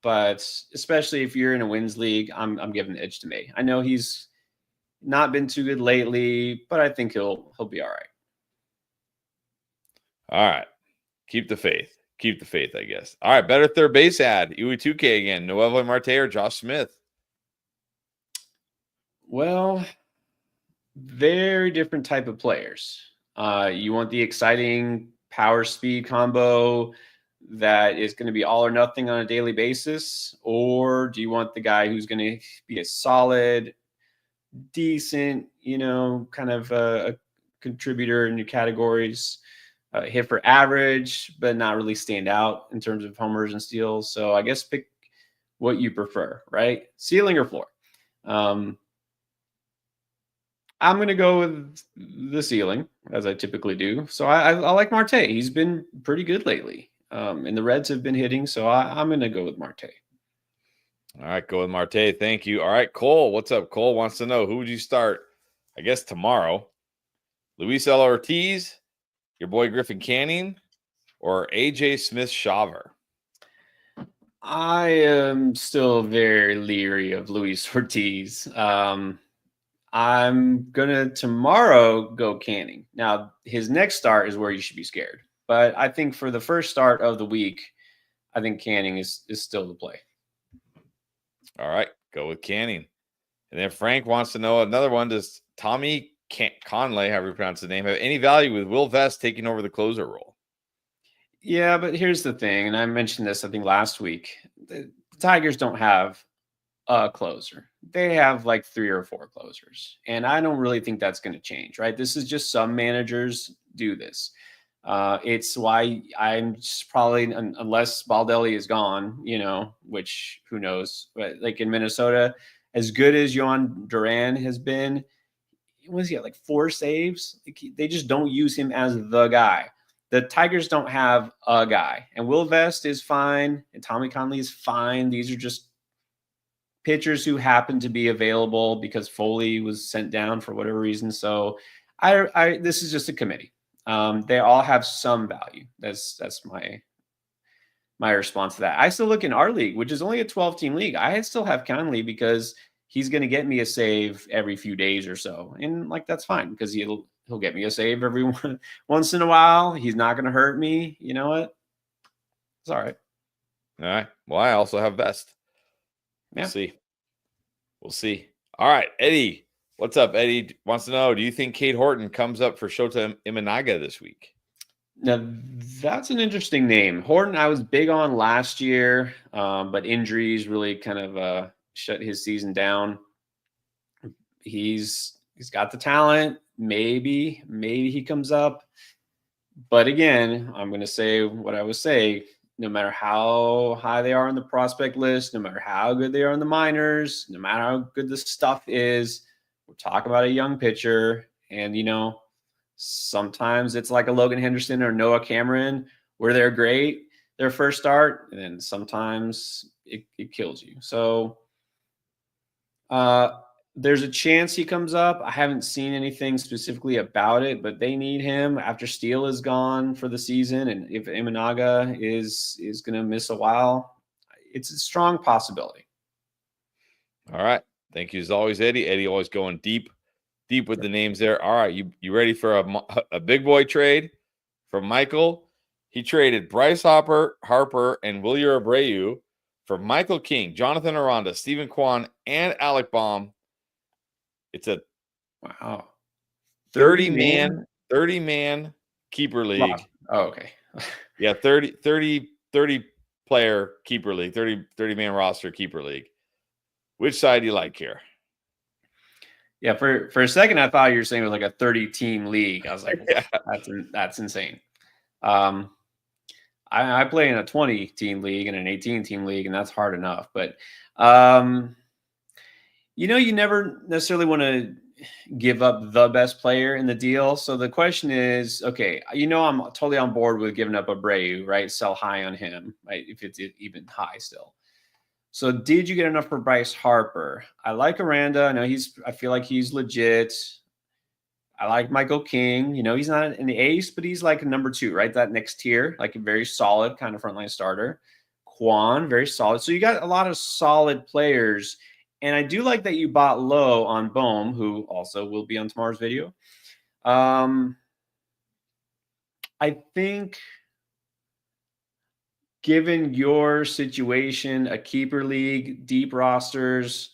But especially if you're in a wins league, I'm giving the edge to May. I know he's not been too good lately, but I think he'll be all right. All right. Keep the faith, I guess. All right. Better third base ad. UE2K again. Noel Marte or Josh Smith? Well, very different type of players. You want the exciting power speed combo that is going to be all or nothing on a daily basis? Or do you want the guy who's going to be a solid, decent, kind of a contributor in your categories, hit for average, but not really stand out in terms of homers and steals? So I guess pick what you prefer, right? Ceiling or floor? I'm going to go with the ceiling, as I typically do. So I like Marte. He's been pretty good lately. And the Reds have been hitting, so I'm going to go with Marte. All right, go with Marte. Thank you. All right, Cole. What's up? Cole wants to know, who would you start, I guess, tomorrow? Luis L. Ortiz, your boy Griffin Canning, or AJ Smith-Shawver? I am still very leery of Luis Ortiz. I'm going to tomorrow go Canning. Now, his next start is where you should be scared. But I think for the first start of the week, I think Canning is still the play. All right, go with Canning. And then Frank wants to know another one. Does Tommy Conley, however you pronounce his name, have any value with Will Vest taking over the closer role? Yeah, but here's the thing, and I mentioned this, I think, last week. The Tigers don't have a closer. They have like 3 or 4 closers. And I don't really think that's going to change, right? This is just some managers do this. It's why I'm just probably, unless Baldelli is gone, which who knows, but like in Minnesota, as good as Yohan Duran has been, was he at like 4 saves? They just don't use him as the guy. The Tigers don't have a guy, and Will Vest is fine, and Tommy Conley is fine. These are just pitchers who happen to be available because Foley was sent down for whatever reason. So this is just a committee. They all have some value. That's my response to that. I still look in our league, which is only a 12-team league. I still have Conley because he's going to get me a save every few days or so. And like, that's fine because he'll get me a save every once in a while. He's not going to hurt me. You know what? It's all right. All right. Well, I also have Vest. Yeah. We'll see. All right. Eddie, what's up? Eddie wants to know, do you think Cade Horton comes up for Shota Imanaga this week? Now, that's an interesting name. Horton, I was big on last year, but injuries really kind of shut his season down. He's got the talent. Maybe he comes up. But again, I'm going to say what I would say. no matter how high they are on the prospect list, no matter how good they are in the minors, no matter how good the stuff is, we're talking about a young pitcher. And, sometimes it's like a Logan Henderson or Noah Cameron where they're great their first start, and then sometimes it kills you. So there's a chance he comes up. I haven't seen anything specifically about it, but they need him after Steele is gone for the season, and if Imanaga is going to miss a while, it's a strong possibility. All right. Thank you as always, Eddie. Eddie always going deep with the names there. All right, you ready for a big boy trade from Michael? He traded Bryce Harper, and Wilyer Abreu for Michael King, Jonathan Aranda, Stephen Kwan, and Alec Baum. It's a 30-man keeper league. Wow. Oh, okay. Yeah, 30 player keeper league, 30-man roster keeper league. Which side do you like here? Yeah, for a second I thought you were saying it was like a 30-team league. I was like, yeah. that's insane. I play in a 20-team league and an 18-team league, and that's hard enough. But you never necessarily want to give up the best player in the deal. So the question is, okay, I'm totally on board with giving up Abreu, right? Sell high on him, right? If it's even high still. So did you get enough for Bryce Harper? I like Aranda. I feel like he's legit. I like Michael King. He's not an ace, but he's like a number 2, right? That next tier, like a very solid kind of frontline starter. Kwan, very solid. So you got a lot of solid players. And I do like that you bought low on Bohm, who also will be on tomorrow's video. I think given your situation, a keeper league, deep rosters,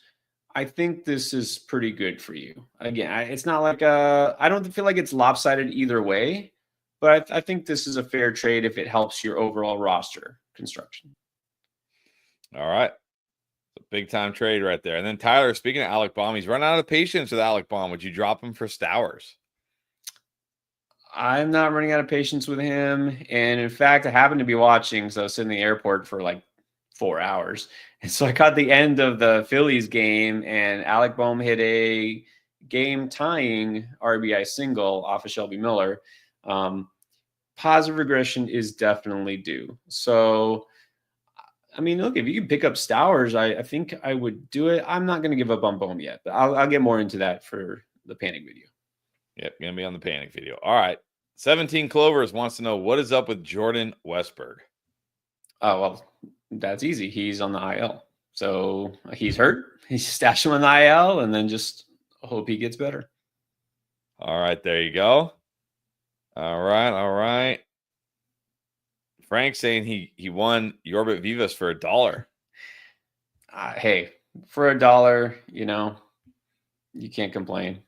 I think this is pretty good for you. Again, it's not like I don't feel like it's lopsided either way, but I think this is a fair trade if it helps your overall roster construction. All right. It's a big time trade right there. And then Tyler, speaking of Alec Baum, he's run out of patience with Alec Baum. Would you drop him for Stowers? I'm not running out of patience with him. And in fact, I happened to be watching, so I was in the airport for like 4 hours. And so I caught the end of the Phillies game, and Alec Bohm hit a game-tying RBI single off of Shelby Miller. Positive regression is definitely due. So, look, if you can pick up Stowers, I think I would do it. I'm not going to give up on Bohm yet, but I'll get more into that for the panic video. Yep, going to be on the panic video. All right. 17 Clovers wants to know what is up with Jordan Westberg. Oh, well, that's easy. He's on the IL. So he's hurt. He's stashed him on the IL and then just hope he gets better. All right, there you go. All right. Frank saying he won Yorbit Vivas for $1. Hey, for $1, you can't complain.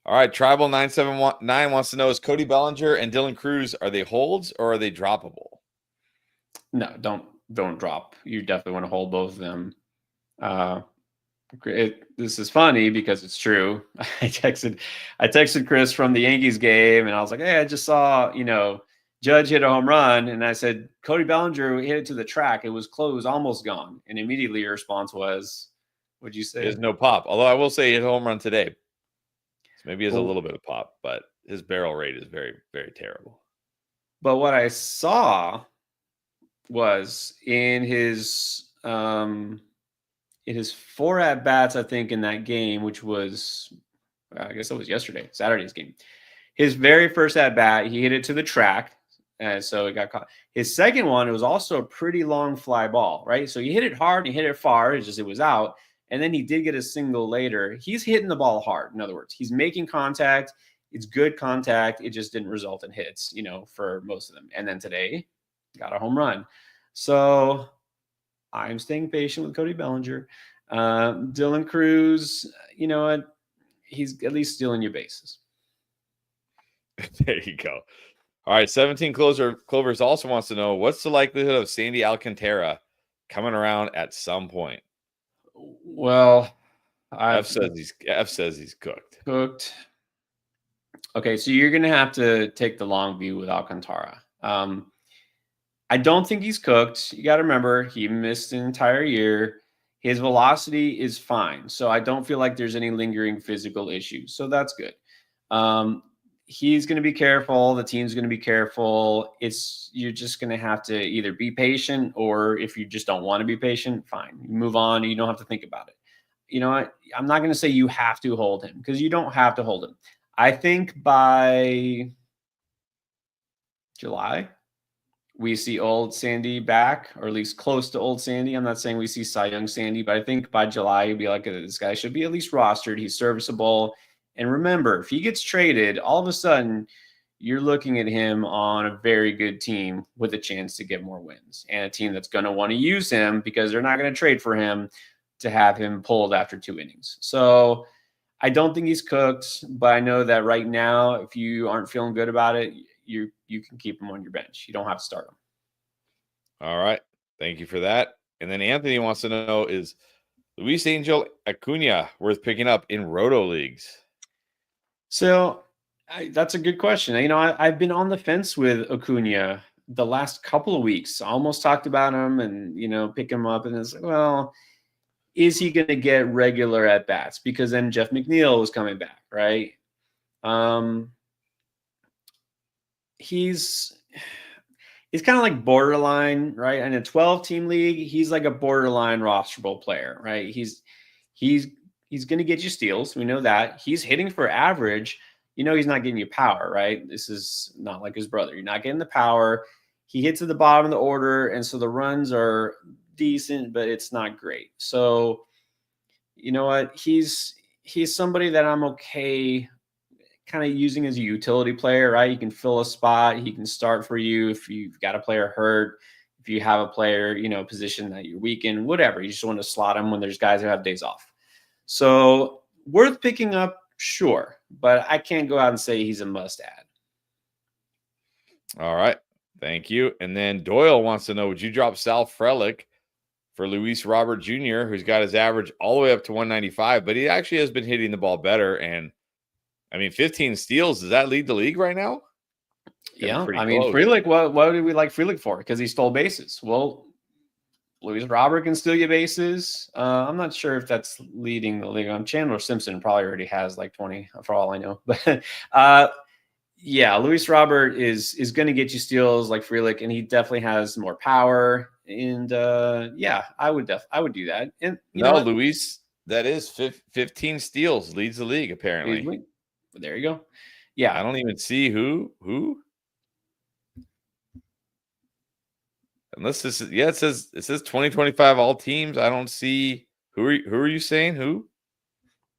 All right, Tribal 979 wants to know, is Cody Bellinger and Dylan Cruz, are they holds or are they droppable? No, don't drop. You definitely want to hold both of them. This is funny because it's true. I texted Chris from the Yankees game, and I was like, hey, I just saw, Judge hit a home run, and I said, Cody Bellinger hit it to the track. It was close, almost gone. And immediately your response was, what'd you say? There's no pop. Although I will say he hit a home run today. So maybe he has a little bit of pop, but his barrel rate is very, very terrible. But what I saw was in his 4 at-bats, I think, in that game, which was, I guess it was Saturday's game. His very first at-bat, he hit it to the track, so it got caught. His second one, it was also a pretty long fly ball, right? So he hit it hard, and he hit it far, it was out, and then he did get a single later. He's hitting the ball hard, in other words. He's making contact. It's good contact. It just didn't result in hits, for most of them. And then today, got a home run. So I'm staying patient with Cody Bellinger. Dylan Cruz, you know what? He's at least stealing your bases. There you go. All right, 17 Clovers also wants to know, what's the likelihood of Sandy Alcantara coming around at some point? Well, F says he's cooked. Okay, so you're going to have to take the long view with Alcantara. I don't think he's cooked. You got to remember, he missed an entire year. His velocity is fine. So I don't feel like there's any lingering physical issues. So that's good. Um, he's going to be careful. The team's going to be careful. You're just going to have to either be patient, or if you just don't want to be patient, fine. You move on. You don't have to think about it. You know what? I'm not going to say you have to hold him, because you don't have to hold him. I think by July, we see old Sandy back, or at least close to old Sandy. I'm not saying we see Cy Young Sandy, but I think by July, you'll be like, this guy should be at least rostered. He's serviceable. And remember, if he gets traded, all of a sudden, you're looking at him on a very good team with a chance to get more wins, and a team that's going to want to use him because they're not going to trade for him to have him pulled after 2 innings. So I don't think he's cooked, but I know that right now, if you aren't feeling good about it, you can keep him on your bench. You don't have to start him. All right. Thank you for that. And then Anthony wants to know, is Luis Angel Acuna worth picking up in roto leagues? So that's a good question. You know, I've been on the fence with Acuna the last couple of weeks. I almost talked about him and, pick him up. And it's like, well, is he going to get regular at bats? Because then Jeff McNeil was coming back, right? He's kind of like borderline, right? In a 12-team league, he's like a borderline rosterable player, right? He's going to get you steals. We know that. He's hitting for average. He's not getting you power, right? This is not like his brother. You're not getting the power. He hits at the bottom of the order, and so the runs are decent, but it's not great. So, you know what? He's somebody that I'm okay kind of using as a utility player, right? You can fill a spot. He can start for you if you've got a player hurt, if you have a player, position that you're weak in, whatever. You just want to slot him when there's guys who have days off. So worth picking up, sure, but I can't go out and say he's a must add. All right. Thank you. And then Doyle wants to know, would you drop Sal Frelick for Luis Robert Jr., who's got his average all the way up to 195, but he actually has been hitting the ball better? And 15 steals, does that lead the league right now? Yeah, Frelick, what did we like Frelick for? Because he stole bases. Well, Luis Robert can steal you bases. I'm not sure if that's leading the league. Chandler Simpson probably already has like 20, for all I know. But yeah, Luis Robert is going to get you steals like Frelick, and he definitely has more power. And yeah, I would do that. And Luis, that is 15 steals, leads the league apparently. There you go. Yeah, I don't even see who. Unless this is, it says 2025 all teams. I don't see who are you saying who?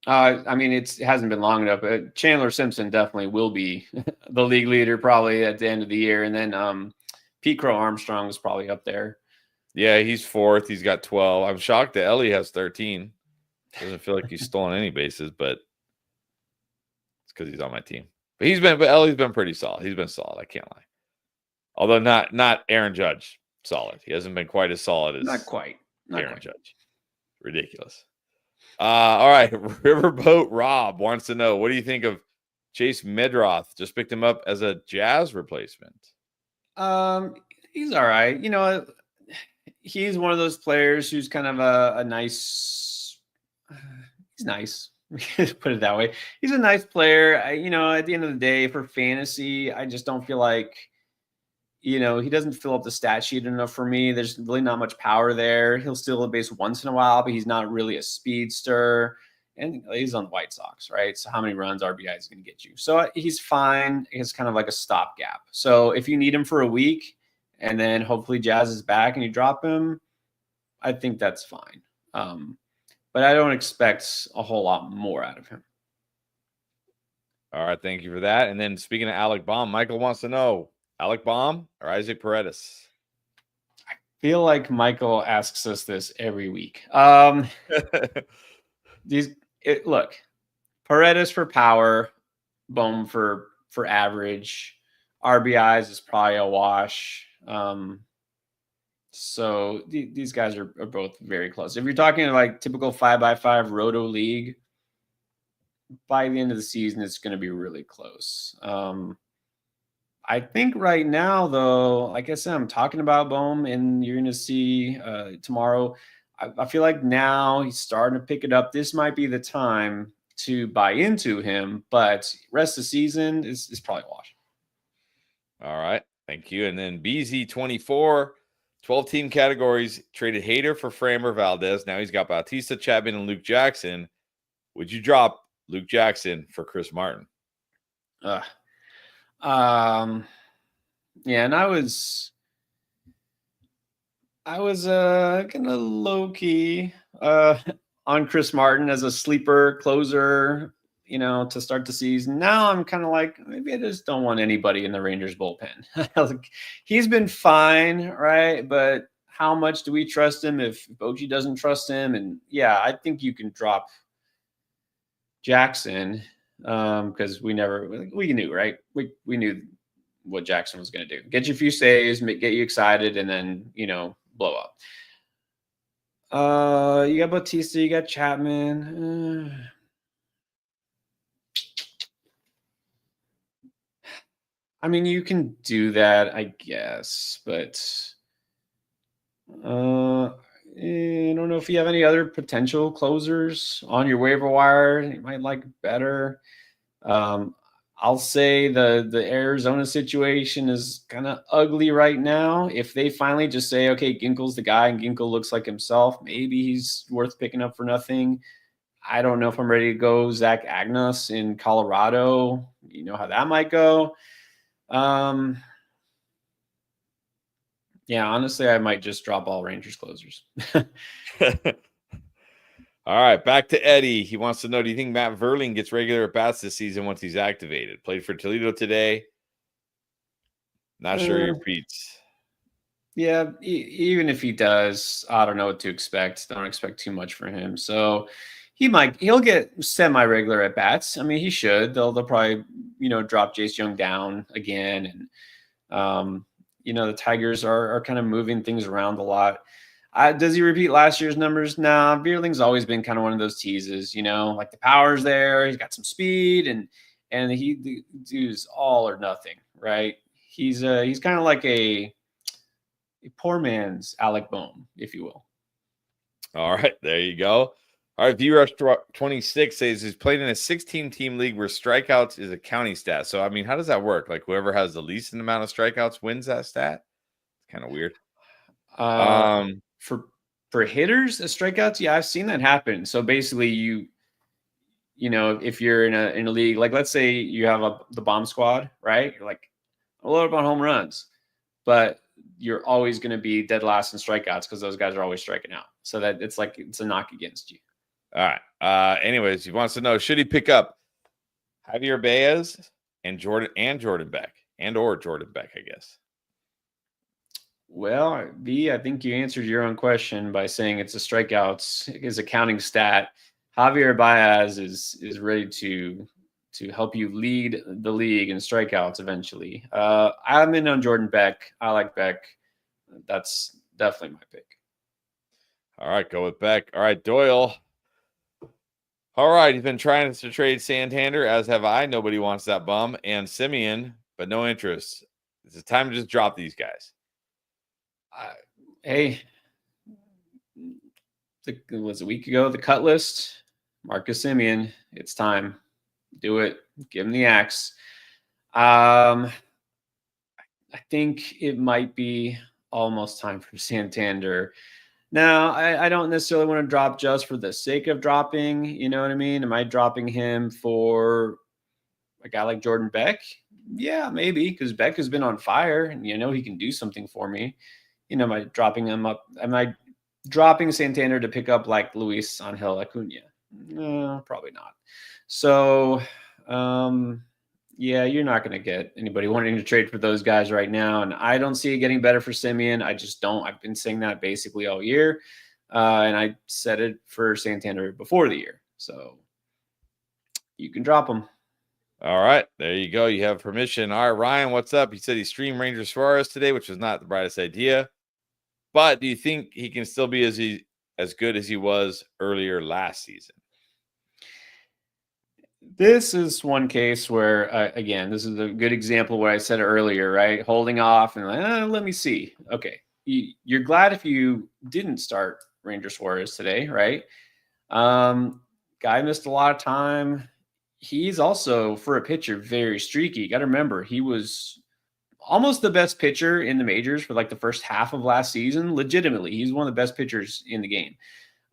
It hasn't been long enough, but Chandler Simpson definitely will be the league leader probably at the end of the year. And then Pete Crow Armstrong is probably up there. Yeah, he's fourth. He's got 12. I'm shocked that Ellie has 13. Doesn't feel like he's stolen any bases, but it's because he's on my team. But Ellie's been pretty solid. He's been solid. I can't lie. Although not Aaron Judge solid. He hasn't been quite as solid as not quite Aaron Judge. Ridiculous. All right. Riverboat Rob wants to know, what do you think of Chase Medroth? Just picked him up as a Jazz replacement. He's all right. He's one of those players who's kind of a nice. He's nice. Put it that way. He's a nice player. At the end of the day, for fantasy, I just don't feel like, he doesn't fill up the stat sheet enough for me. There's really not much power there. He'll steal a base once in a while, but he's not really a speedster. And he's on the White Sox, right? So how many runs RBI is going to get you? So he's fine. It's kind of like a stopgap. So if you need him for a week and then hopefully Jazz is back and you drop him, I think that's fine. But I don't expect a whole lot more out of him. All right. Thank you for that. And then speaking of Alec Baum, Michael wants to know, Alec Baum or Isaac Paredes? I feel like Michael asks us this every week. Look, Paredes for power, Baum for average, RBIs is probably a wash. So these guys are both very close. If you're talking like typical 5x5 roto league, by the end of the season, it's going to be really close. I think right now, though, like I said, I'm talking about Bohm, and you're going to see tomorrow. I feel like now he's starting to pick it up. This might be the time to buy into him, but rest of the season is probably a wash. All right. Thank you. And then BZ24, 12-team categories, traded Hader for Framber Valdez. Now he's got Bautista, Chapman, and Luke Jackson. Would you drop Luke Jackson for Chris Martin? Yeah, and I was kind of low key on Chris Martin as a sleeper closer, to start the season. Now I'm kind of like, maybe I just don't want anybody in the Rangers bullpen. Like, he's been fine, right? But how much do we trust him if Bochy doesn't trust him? And yeah, I think you can drop Jackson because we knew, right? We knew what Jackson was going to do. Get you a few saves, get you excited, and then, blow up. You got Bautista, you got Chapman. I mean, you can do that, I guess, but I don't know if you have any other potential closers on your waiver wire you might like better. I'll say the Arizona situation is kind of ugly right now. If they finally just say, okay, Ginkel's the guy and Ginkel looks like himself, maybe he's worth picking up for nothing. I don't know if I'm ready to go Zach Agnes in Colorado. You know how that might go. Yeah, honestly, I might just drop all Rangers closers. All right, back to Eddie. He wants to know, do you think Matt Verling gets regular at-bats this season once he's activated? Played for Toledo today. Not sure he repeats. Yeah, even if he does, I don't know what to expect. Don't expect too much from him. So he'll get semi-regular at-bats. I mean, he should. They'll probably, drop Jace Young down again. And, the Tigers are kind of moving things around a lot. Does he repeat last year's numbers? Nah, Beerling's always been kind of one of those teases, like the power's there. He's got some speed, and the dude's all or nothing, right? He's kind of like a poor man's Alec Bohm, if you will. All right, there you go. All right, VRush26 says he's played in a 16-team league where strikeouts is a counting stat. So, I mean, how does that work? Like, whoever has the least amount of strikeouts wins that stat? It's kind of weird. For hitters, strikeouts, yeah, I've seen that happen. So basically, if you're in a league, like let's say you have the bomb squad, right? You're like, a lot about home runs, but you're always going to be dead last in strikeouts because those guys are always striking out. So that it's a knock against you. All right. Anyways, he wants to know, should he pick up Javier Baez and Jordan Beck or Jordan Beck, I guess? Well, B, I think you answered your own question by saying it's a strikeouts is a counting stat. Javier Baez is ready to help you lead the league in strikeouts eventually. I'm in on Jordan Beck. I like Beck. That's definitely my pick. All right, go with Beck. All right, Doyle. All right, he's been trying to trade Santander, as have I. Nobody wants that bum. And Simeon, but no interest. It's time to just drop these guys. Hey, it was a week ago, the cut list, Marcus Simeon, it's time. Do it. Give him the axe. I think it might be almost time for Santander. Now, I don't necessarily want to drop just for the sake of dropping. You know what I mean? Am I dropping him for a guy like Jordan Beck? Yeah, maybe, because Beck has been on fire and he can do something for me. Am I dropping him up? Am I dropping Santander to pick up like Luis Angel Acuna? No, probably not. So, yeah, you're not going to get anybody wanting to trade for those guys right now. And I don't see it getting better for Simeon. I just don't. I've been saying that basically all year. And I said it for Santander before the year. So you can drop him. All right, there you go. You have permission. All right, Ryan, what's up? He said he streamed Ranger Suarez today, which was not the brightest idea. But do you think he can still be as good as he was earlier last season? This is one case where, again, this is a good example where I said earlier, right? Holding off and let me see. Okay, you're glad if you didn't start Ranger Suarez today, right? Guy missed a lot of time. He's also, for a pitcher, very streaky. Got to remember, he was almost the best pitcher in the majors for like the first half of last season. Legitimately, he's one of the best pitchers in the game.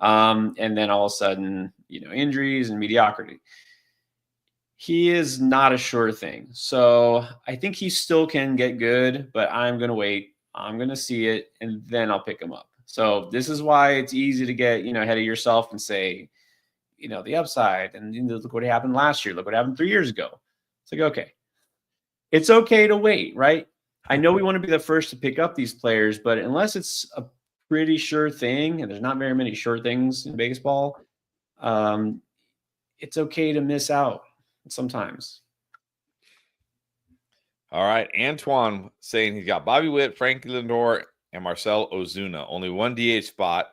And then all of a sudden, injuries and mediocrity. He is not a sure thing. So I think he still can get good, but I'm going to wait. I'm going to see it, and then I'll pick him up. So this is why it's easy to get, ahead of yourself and say, the upside. And look what happened last year. Look what happened 3 years ago. It's like, okay, it's okay to wait, right? I know we want to be the first to pick up these players, but unless it's a pretty sure thing, and there's not very many sure things in baseball, it's okay to miss out sometimes. All right. Antoine saying he's got Bobby Witt, Frankie Lindor, and Marcell Ozuna. Only one DH spot.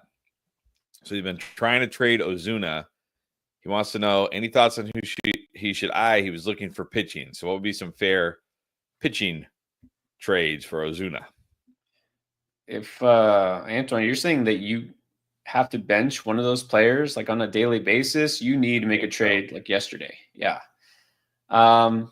So he's been trying to trade Ozuna. He wants to know any thoughts on who he should eye. He was looking for pitching. So what would be some fair pitching trades for Ozuna? If Antoine, you're saying that you have to bench one of those players like on a daily basis, you need to make a trade like yesterday. Yeah. I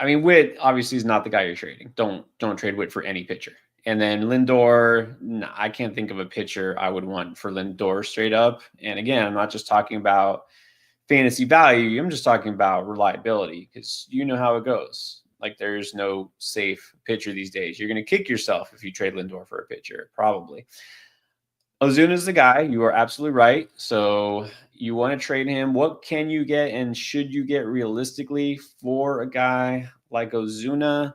mean, Witt obviously is not the guy you're trading. Don't trade Witt for any pitcher. And then Lindor, no, I can't think of a pitcher I would want for Lindor straight up. And again, I'm not just talking about fantasy value. I'm just talking about reliability, because you know how it goes. Like, there's no safe pitcher these days. You're going to kick yourself if you trade Lindor for a pitcher, probably. Ozuna's the guy. You are absolutely right. So you want to trade him. What can you get, and should you get realistically for a guy like Ozuna?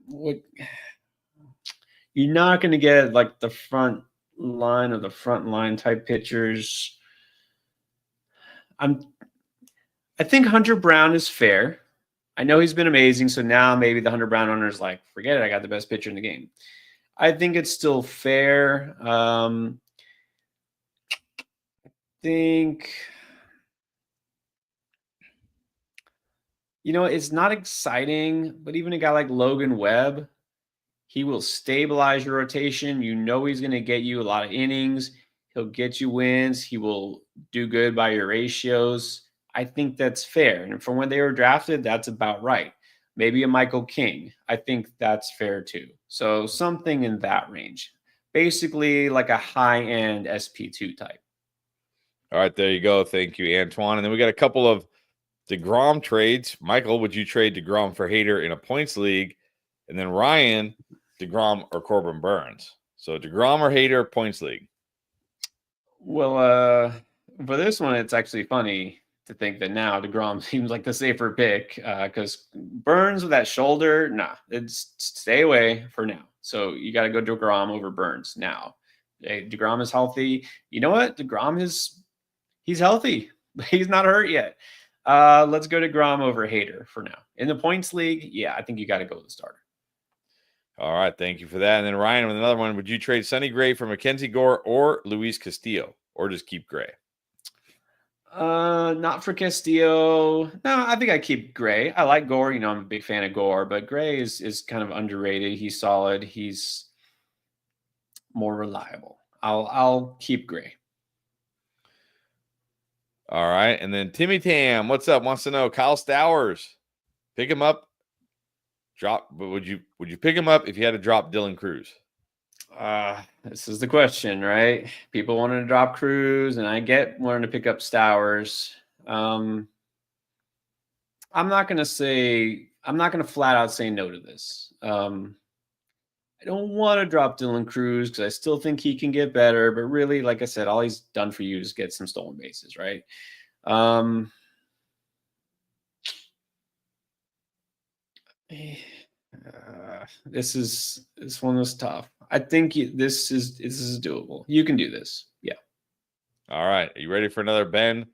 What? You're not going to get like the front line of the front line type pitchers. I think Hunter Brown is fair. I know he's been amazing, so now maybe the Hunter Brown owner is like, forget it, I got the best pitcher in the game. I think it's still fair. I think, it's not exciting, but even a guy like Logan Webb, he will stabilize your rotation. He's going to get you a lot of innings. He'll get you wins. He will do good by your ratios. I think that's fair. And from when they were drafted, that's about right. Maybe a Michael King. I think that's fair too. So something in that range. Basically like a high-end SP2 type. All right, there you go. Thank you, Antoine. And then we got a couple of DeGrom trades. Michael, would you trade DeGrom for Hader in a points league? And then Ryan, DeGrom or Corbin Burns? So DeGrom or Hader, points league? Well, for this one, it's actually funny to think that now DeGrom seems like the safer pick, because Burns with that shoulder, it's stay away for now. So you got to go DeGrom over Burns now. DeGrom is healthy. You know what? He's healthy. He's not hurt yet. Let's go DeGrom over Hader for now. In the points league, yeah, I think you got to go with the starter. All right, thank you for that. And then Ryan with another one. Would you trade Sonny Gray for Mackenzie Gore or Luis Castillo, or just keep Gray? Not for Castillo. No, I think I keep Gray. I like Gore. I'm a big fan of Gore, but Gray is kind of underrated. He's solid. He's more reliable. I'll keep Gray. All right, and then Timmy Tam, what's up? Wants to know Kyle Stowers. Pick him up. But would you pick him up if you had to drop Dylan Cruz? This is the question, right? People wanted to drop Cruz, and I get wanting to pick up Stowers. I'm not going to flat out say no to this. I don't want to drop Dylan Cruz because I still think he can get better, but really, like I said, all he's done for you is get some stolen bases, right? This one was tough. I think this is doable. You can do this. Yeah. All right. Are you ready for another Ben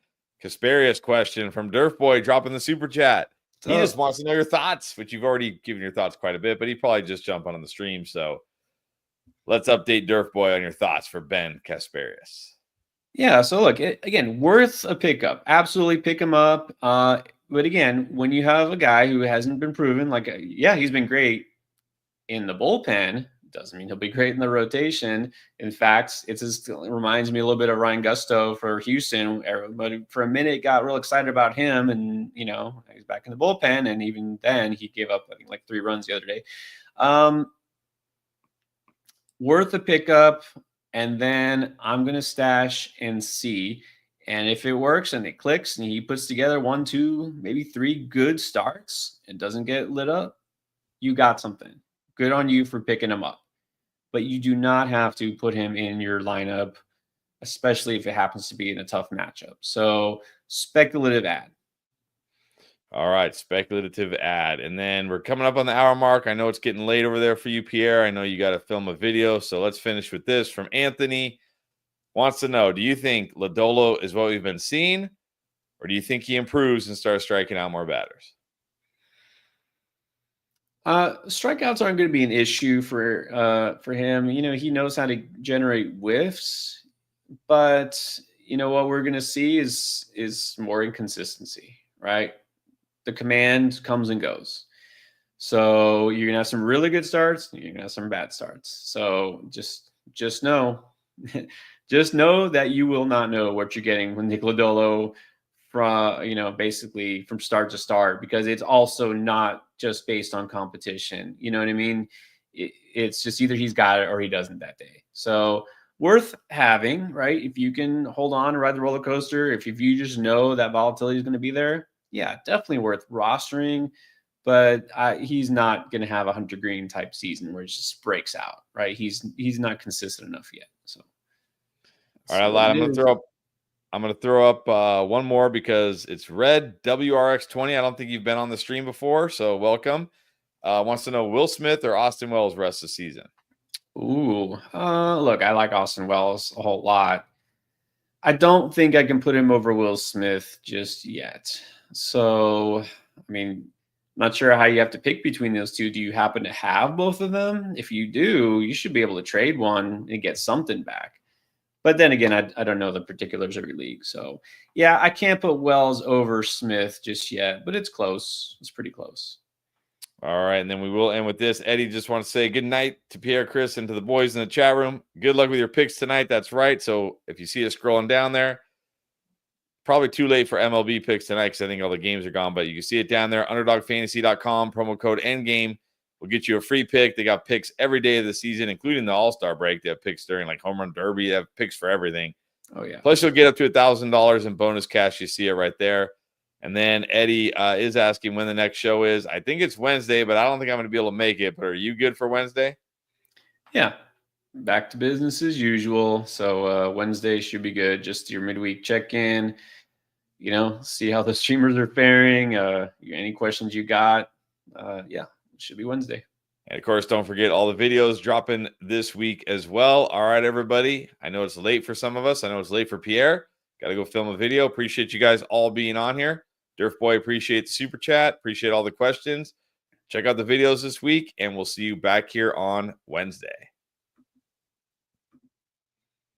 Kasparius question from Durf Boy dropping the super chat? He just wants to know your thoughts, which you've already given your thoughts quite a bit, but he probably just jumped on the stream. So let's update Durf Boy on your thoughts for Ben Kasparius. Yeah, so look, again, worth a pickup. Absolutely pick him up. But again, when you have a guy who hasn't been proven, like, yeah, he's been great in the bullpen, doesn't mean he'll be great in the rotation. In fact, it reminds me a little bit of Ryan Gusto for Houston. Everybody for a minute got real excited about him, and he's back in the bullpen, and even then he gave up, I think, like 3 runs the other day. Worth a pickup, and then I'm gonna stash and see. And if it works and it clicks and he puts together 1, 2, maybe 3 good starts and doesn't get lit up, you got something. Good on you for picking him up. But you do not have to put him in your lineup, especially if it happens to be in a tough matchup. So speculative ad. All right, speculative ad. And then we're coming up on the hour mark. I know it's getting late over there for you, Pierre. I know you got to film a video. So let's finish with this from Anthony. Wants to know, do you think Lodolo is what we've been seeing, or do you think he improves and starts striking out more batters? Strikeouts aren't going to be an issue for him. He knows how to generate whiffs, but what we're going to see is more inconsistency, right? The command comes and goes. So you're going to have some really good starts, and you're going to have some bad starts. So just know, just know that you will not know what you're getting with Nick Lodolo from, basically from start to start, because it's also not just based on competition. You know what I mean? It's just either he's got it or he doesn't that day. So worth having, right? If you can hold on and ride the roller coaster, if you just know that volatility is going to be there, yeah, definitely worth rostering. But he's not going to have a Hunter Green type season where it just breaks out, right? He's not consistent enough yet. So, all right, lad, I'm going to throw up one more because it's Red WRX20. I don't think you've been on the stream before, so welcome. Wants to know Will Smith or Austin Wells rest of the season. Ooh, look, I like Austin Wells a whole lot. I don't think I can put him over Will Smith just yet. So, I mean, not sure how you have to pick between those two. Do you happen to have both of them? If you do, you should be able to trade one and get something back. But then again, I don't know the particulars of your league. So, yeah, I can't put Wells over Smith just yet, but it's close. It's pretty close. All right, and then we will end with this. Eddie just wants to say good night to Pierre, Chris, and to the boys in the chat room. Good luck with your picks tonight. That's right. So if you see us scrolling down there, probably too late for MLB Picks tonight because I think all the games are gone, but you can see it down there, underdogfantasy.com, promo code ENDGAME. We'll get you a free pick. They got picks every day of the season, including the All-Star break. They have picks during like Home Run Derby. They have picks for everything. Oh, yeah. Plus, you'll get up to $1,000 in bonus cash. You see it right there. And then Eddie is asking when the next show is. I think it's Wednesday, but I don't think I'm going to be able to make it. But are you good for Wednesday? Yeah. Back to business as usual. So Wednesday should be good. Just your midweek check-in. See how the streamers are faring. Any questions you got. Yeah. Should be Wednesday. And of course, don't forget all the videos dropping this week as well. All right, everybody. I know it's late for some of us. I know it's late for Pierre. Got to go film a video. Appreciate you guys all being on here. Durf Boy, appreciate the super chat. Appreciate all the questions. Check out the videos this week, and we'll see you back here on Wednesday.